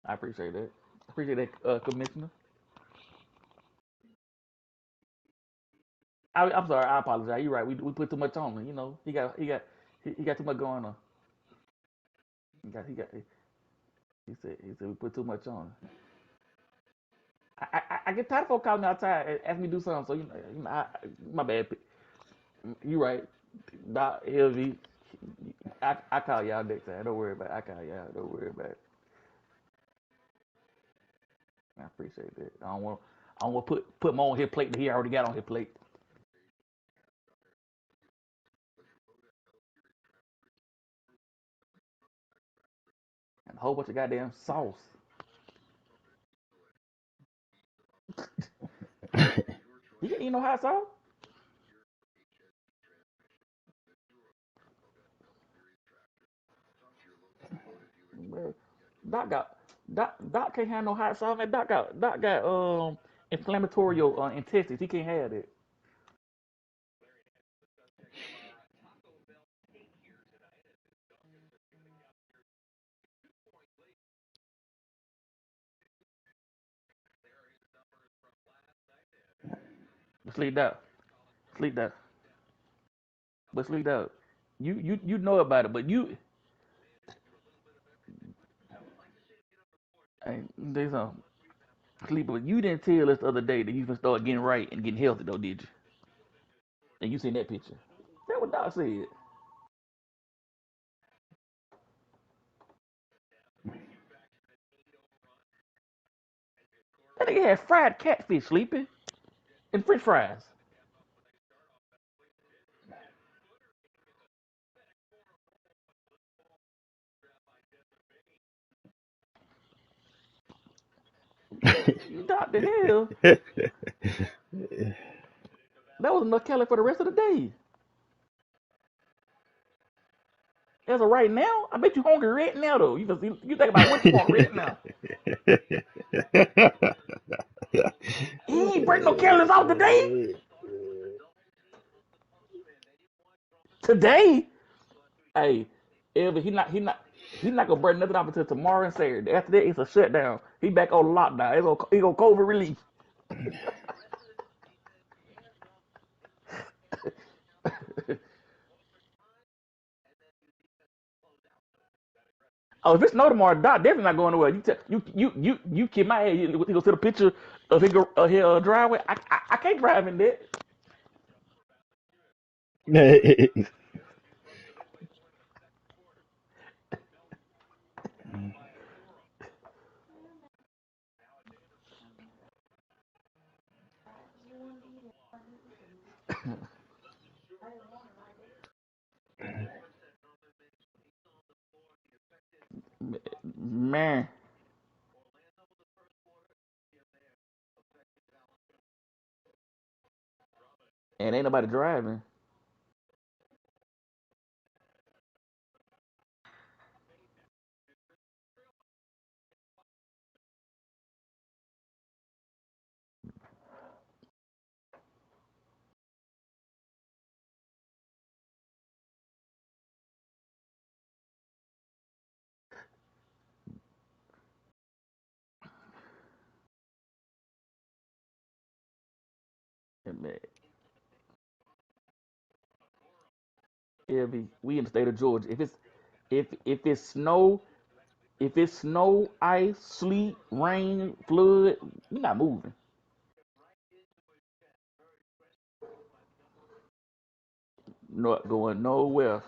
I appreciate that. Appreciate that, Commissioner. I'm sorry. I apologize. You're right. We put too much on him. You know, he got too much going on. He got. He said we put too much on him. I get tired of folks calling me outside and ask me to do something. So my bad. You right. Doc, LV. I call y'all next time. Don't worry about it. I call y'all. Don't worry about it. I appreciate that. I don't want to put more on his plate that he already got on his plate. And a whole bunch of goddamn sauce. You can eat no hot sauce? Bro, Doc can't have no hot sauce. Man, Doc got inflammatory intestines. He can't have that. Sleep out. Sleep out. But sleep out. You know about it, but you there's a sleep. But you didn't tell us the other day that you can start getting right and getting healthy though, did you? And you seen that picture. That's what Doc said. That nigga had fried catfish sleeping and French fries. Doc the hell. That was enough Kelly for the rest of the day. As of right now, I bet you hungry right now though. You think about what you want right now. He ain't break no calories off today. Today, hey, Elvis, he not gonna break nothing off until tomorrow and Saturday. After that, it's a shutdown. He back on lockdown. He gonna COVID relief. Oh, if it's snow tomorrow, Doc definitely not going nowhere. You kid my ass. You gonna see a picture of his driveway? I can't drive in that. Man, and ain't nobody driving. Man, we in the state of Georgia. If it's snow, if it's snow, ice, sleet, rain, flood, we not moving. Not going nowhere.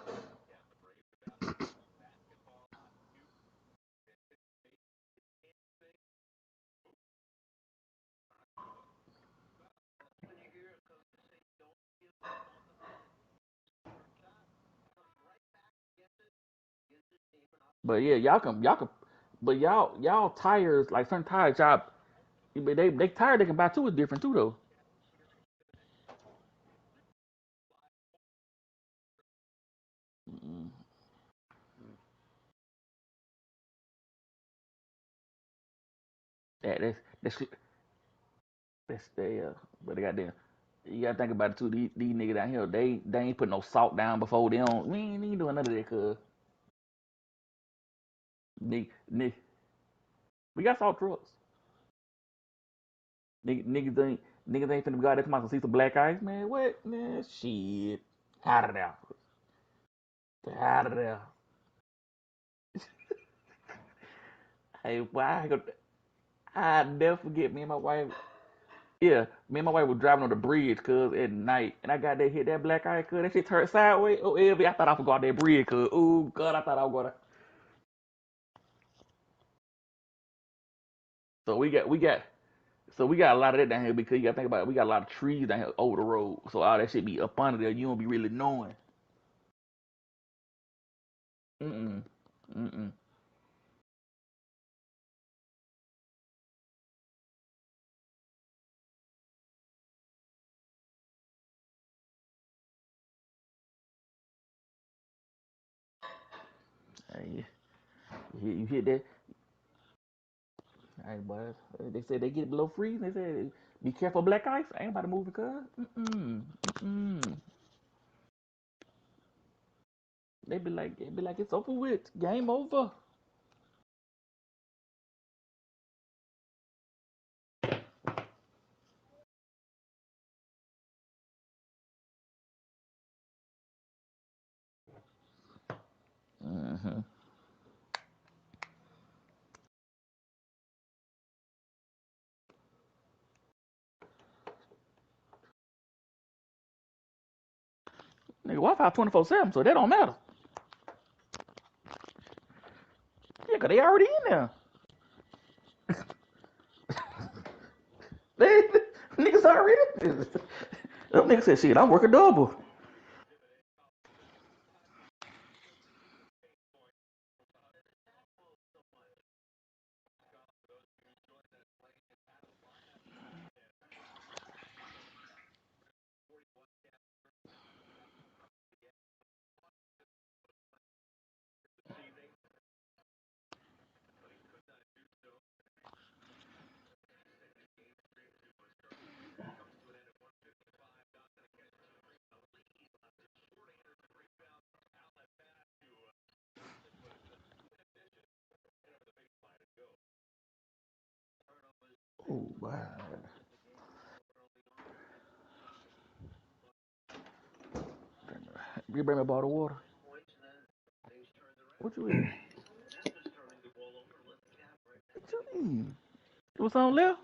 But yeah, y'all can, but y'all tires like certain tires y'all, but they tire they can buy too is different too though. Mm, yeah, that's they but they got them. You gotta think about it too. These niggas down here, they ain't put no salt down before they don't. We ain't doing none of that, cause nigga, we got salt trucks. Niggas ain't finna go out there come out and see some black ice, man. What, man? Shit, out of there, out of there. Hey, why? I never forget me and my wife. Yeah, me and my wife was driving on the bridge, cuz at night, and I got that hit that black ice, cuz that shit turned sideways. Oh, Elvie, I thought I forgot that bridge, cuz. Oh God, I thought I was gonna. So we got a lot of that down here because you gotta think about it. We got a lot of trees down here over the road, so all that shit be up under there. You don't be really knowing. Mm mm mm mm. You hit that. Hey, boys. They said they get below freeze. They said be careful black ice. I ain't about to move it, cuz. Mm mm. They be like it's over with. Game over. Mm-hmm. Nigga, Wi-Fi 24/7, so that don't matter. Yeah, cause they already in there. They niggas already. Them niggas said shit. I'm working double. Oh, wow. You bring me a bottle of water. What you eat? What you eat? What's on left?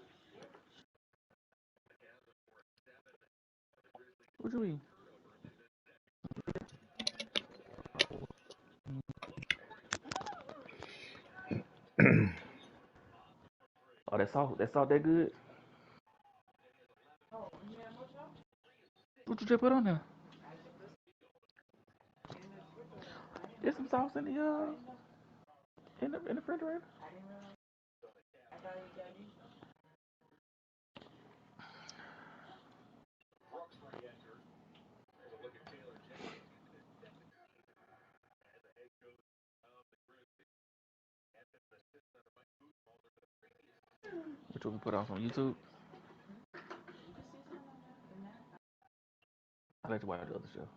What you eat? Oh, that salt. That salt that good? What you just put on there? There's some sauce in the refrigerator. What you can put off on YouTube? I like to watch the other show.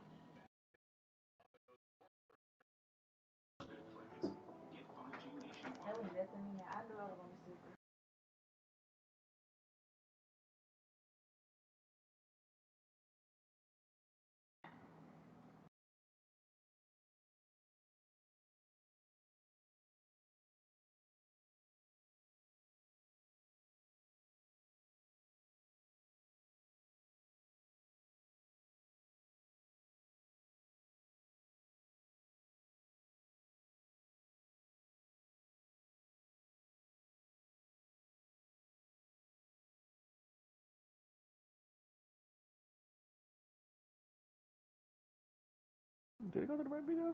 Did it go to the right video?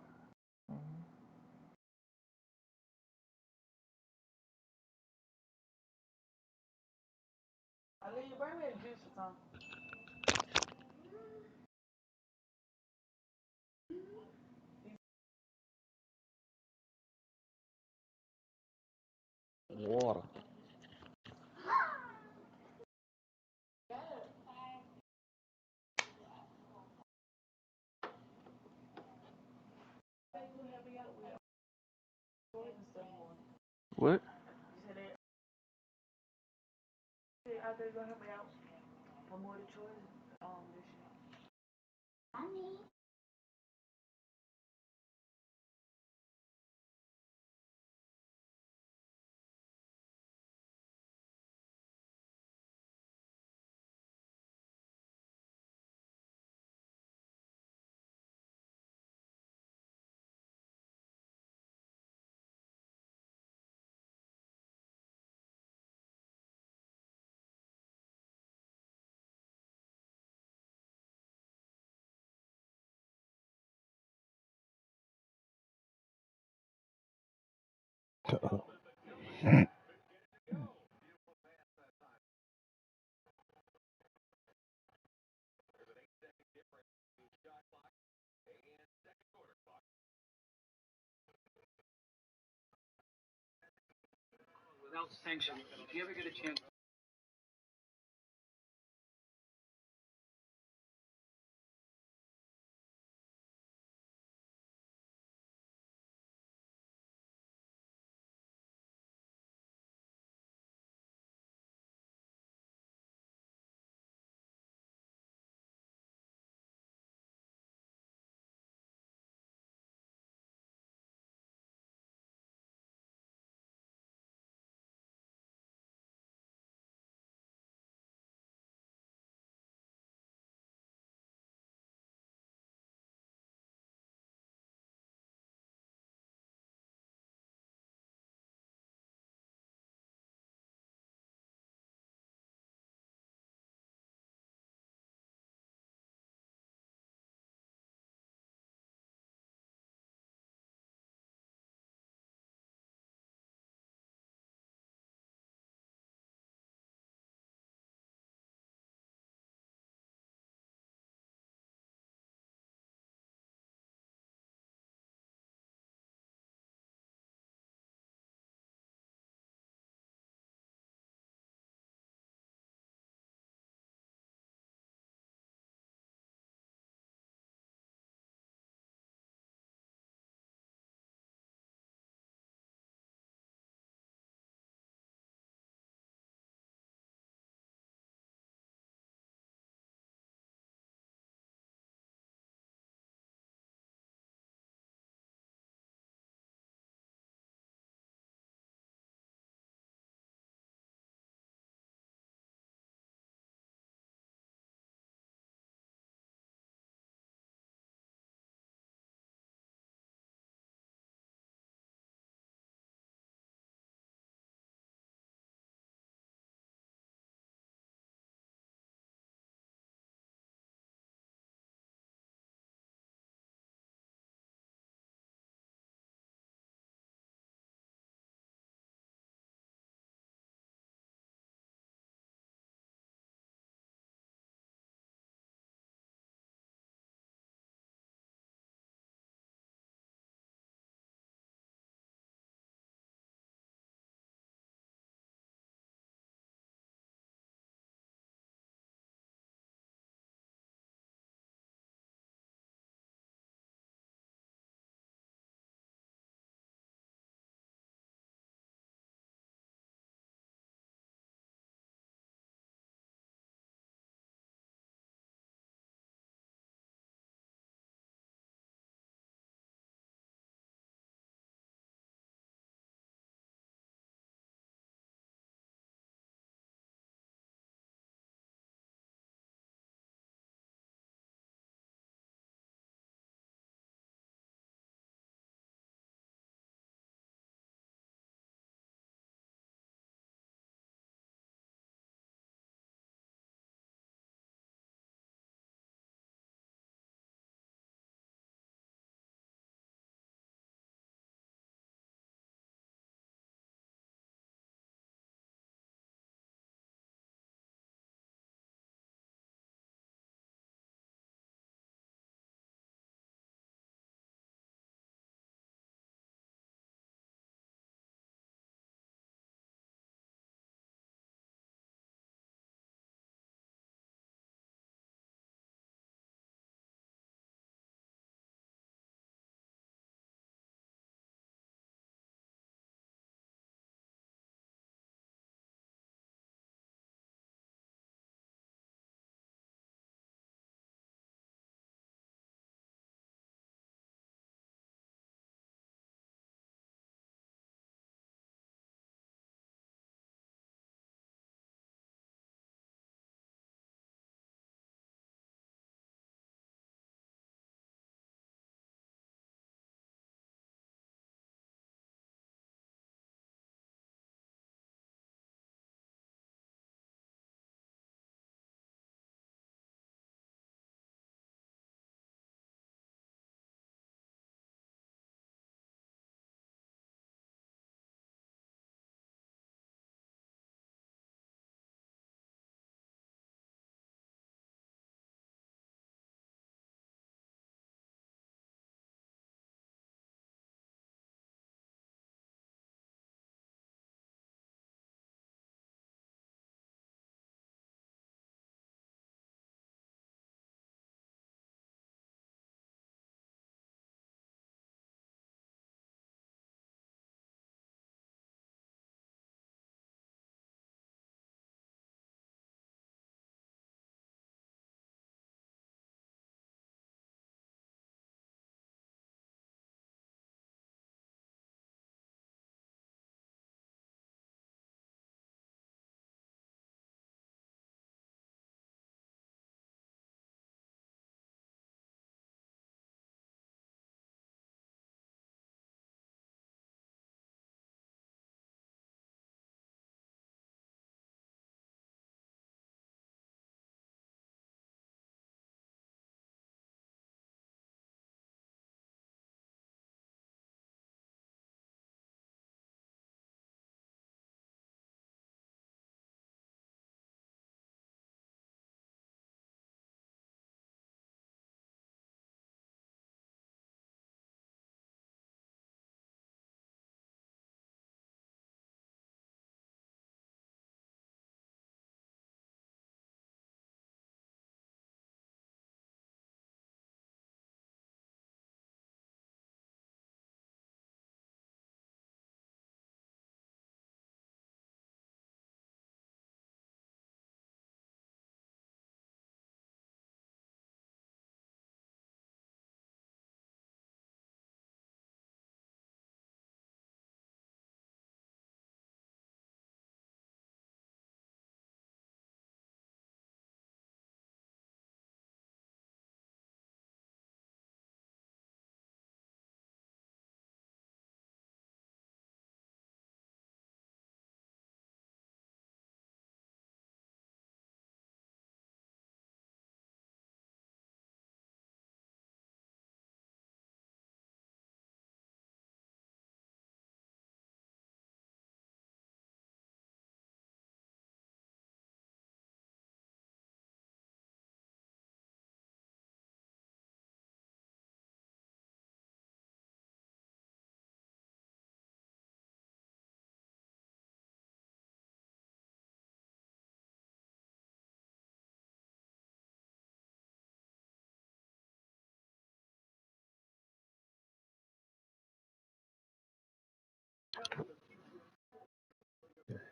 Water. What? Without sanction, if you ever get a chance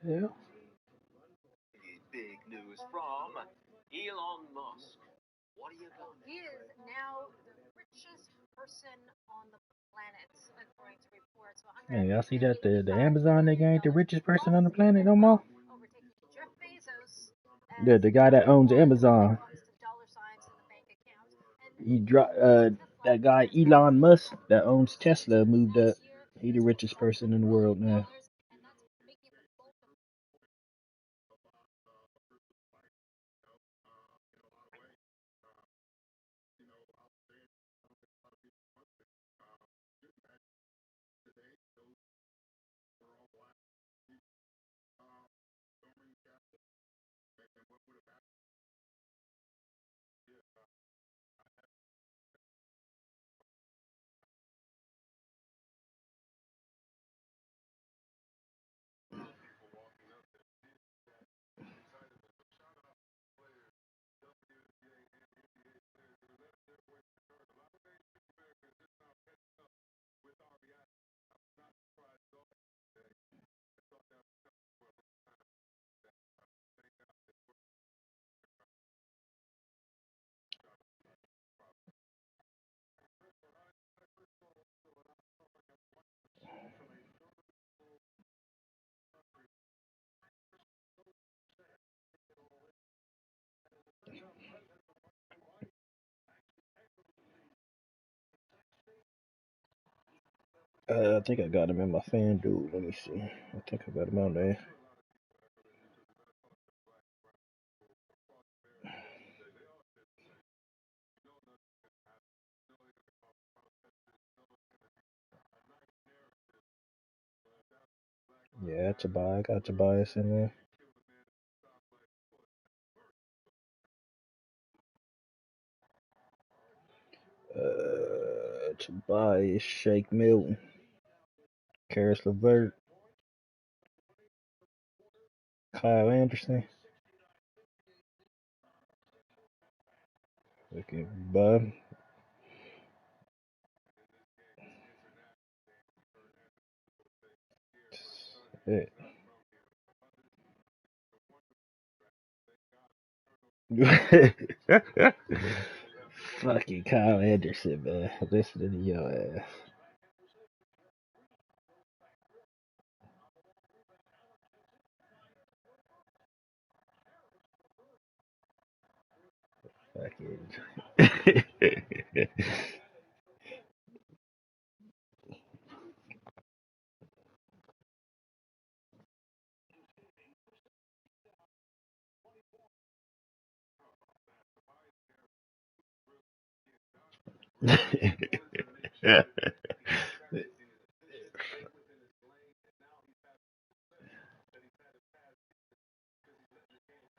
Yeah. Big news from Elon Musk. What are you going to do? He is now the richest person on the planet, according to reports. Hey, y'all see that the Amazon nigga ain't the richest person on the planet no more? Overtaking Jeff Bezos. The guy that owns Amazon. He that guy Elon Musk that owns Tesla moved up. He the richest person in the world now. I think I got him in my fan dude. Let me see. I think I got him on there. Yeah, Tobias. I got Tobias in there. Tobias, Shake Milton, Karis LeVert, Kyle Anderson. Okay, Bud. Yeah. Fucking Kyle Anderson, man. Listening to your ass. Fucking.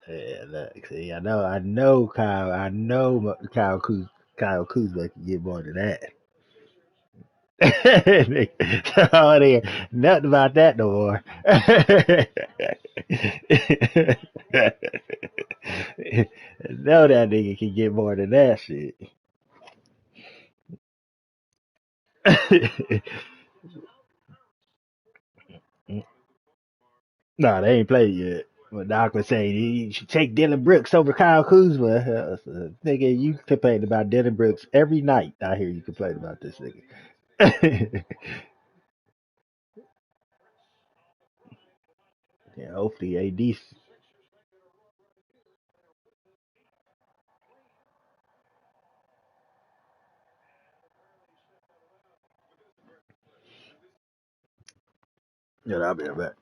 Yeah, look, see, Kyle Kuzma can get more than that. Oh, there, nothing about that no more. No, that nigga can get more than that shit. Nah, they ain't played yet. But Doc was saying you should take Dylan Brooks over Kyle Kuzma. Nigga, you complain about Dylan Brooks every night. I hear you complain about this nigga. Yeah, hopefully AD. Yeah, I'll be right back.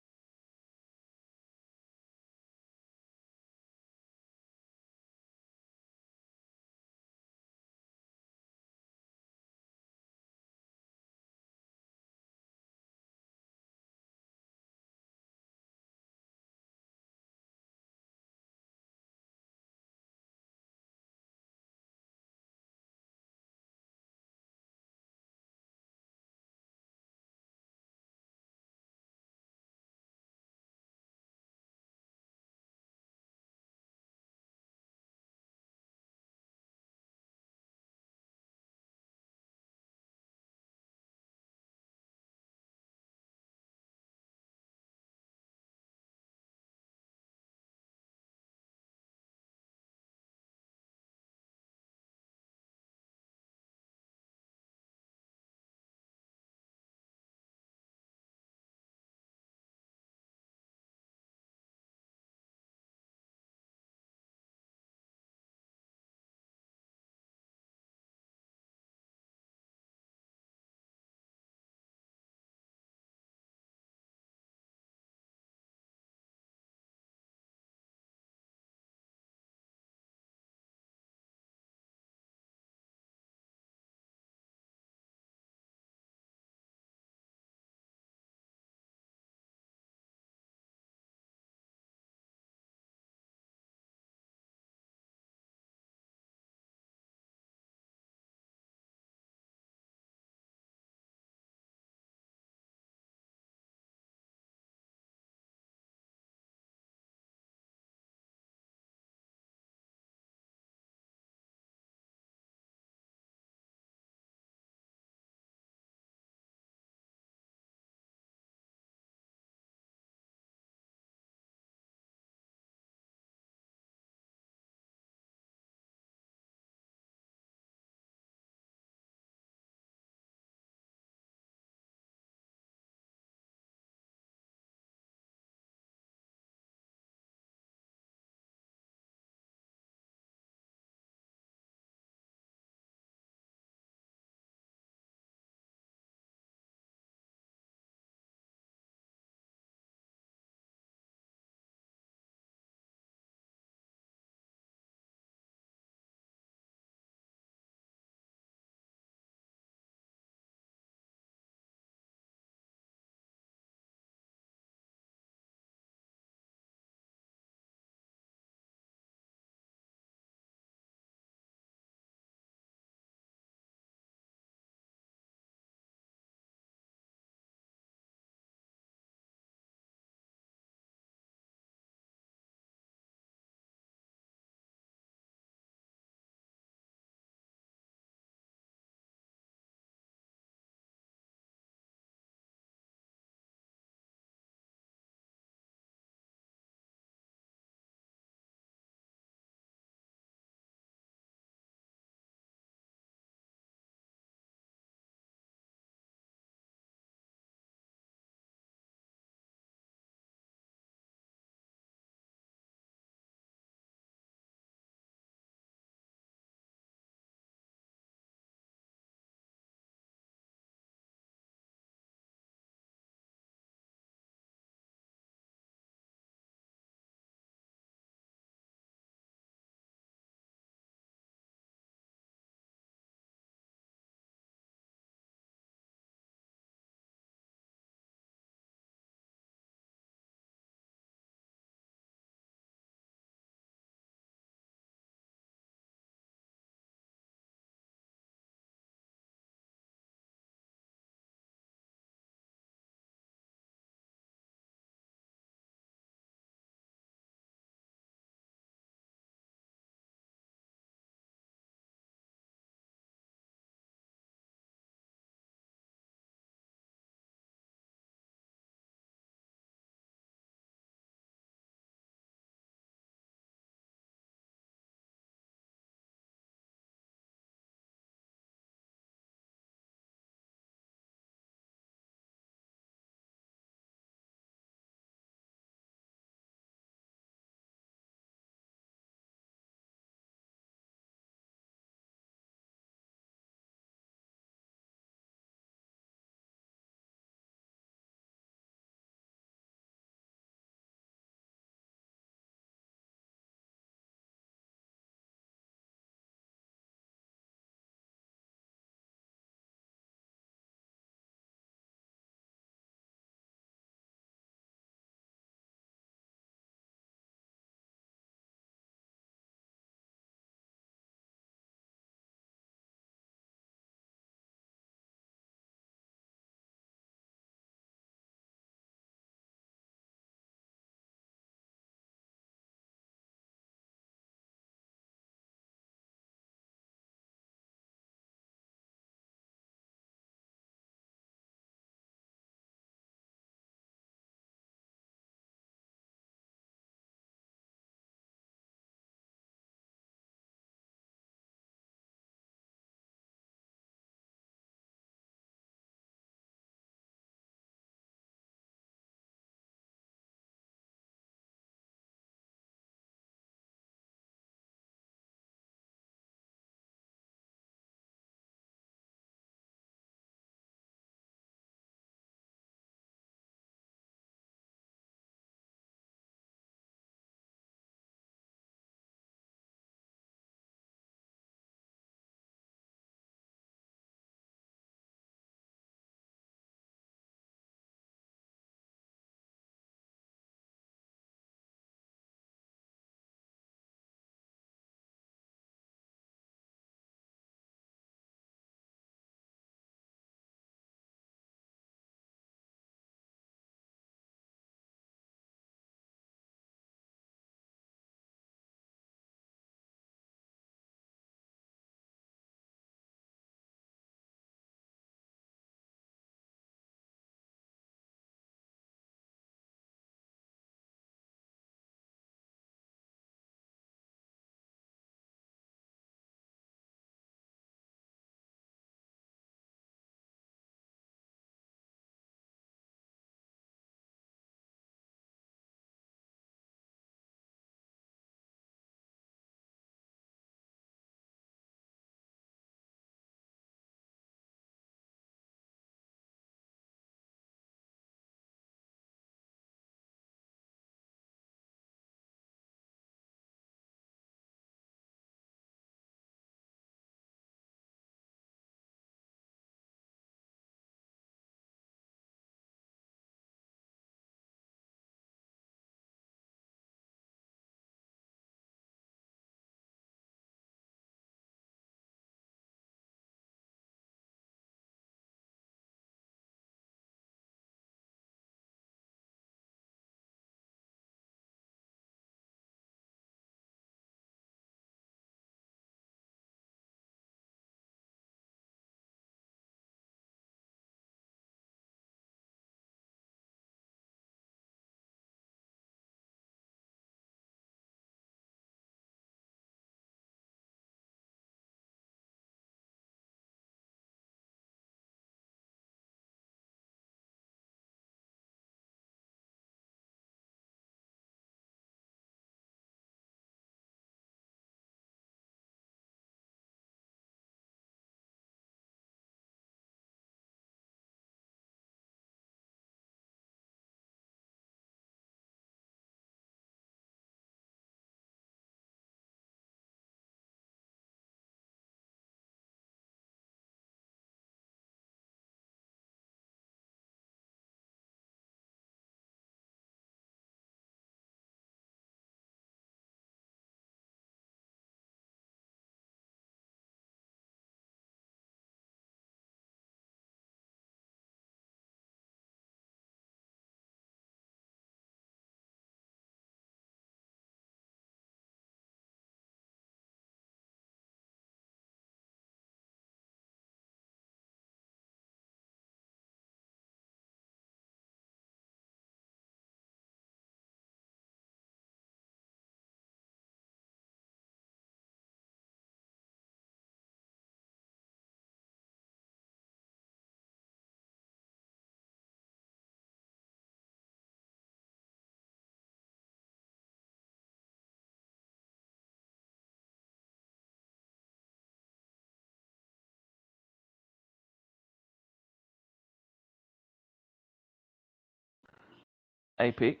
A pick.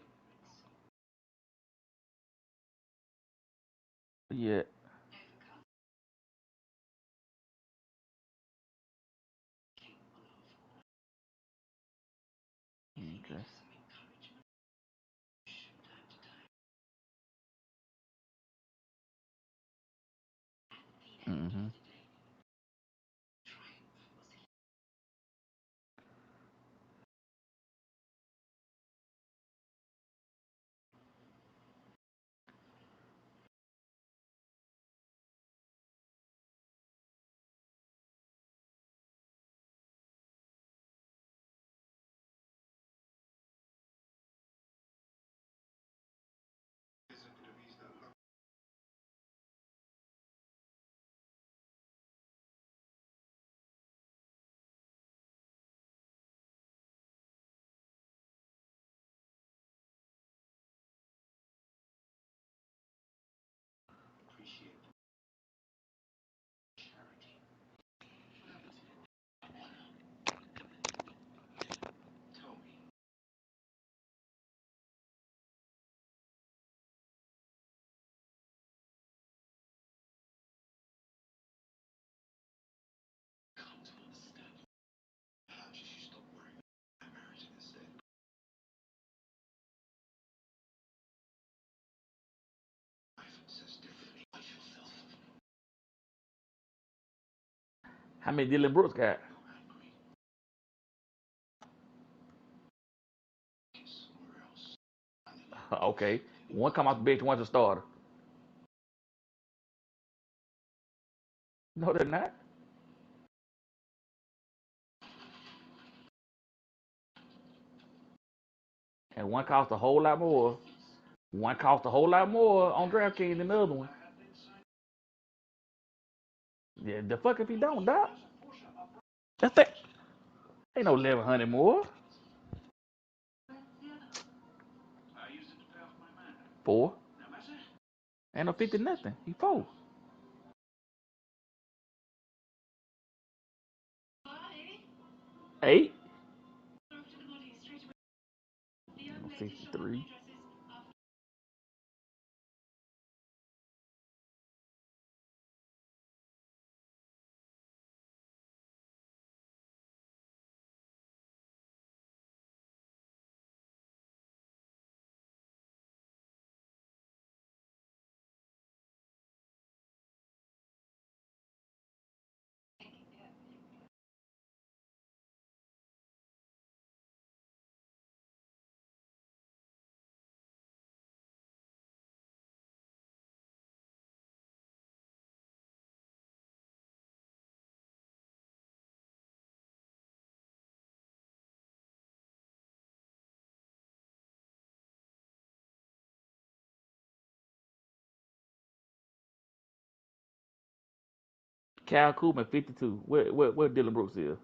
Yeah. Okay. Mm-hmm. How many Dylan Brooks got? Okay. One come off the bench, one's a starter. No, they're not. And one costs a whole lot more. One costs a whole lot more on DraftKings than the other one. Yeah, the fuck if he don't, Doc? That's that. Ain't no 1,100 more. Four. Ain't no 50 nothing. He four. Eight. 53. Cal Koopman 52. Where Dylan Brooks is?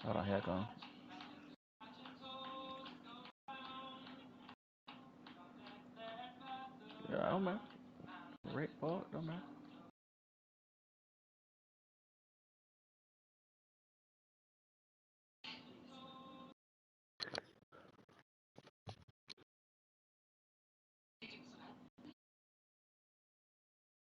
Hold on, here I come. Yeah, I don't matter. Red ball, don't matter.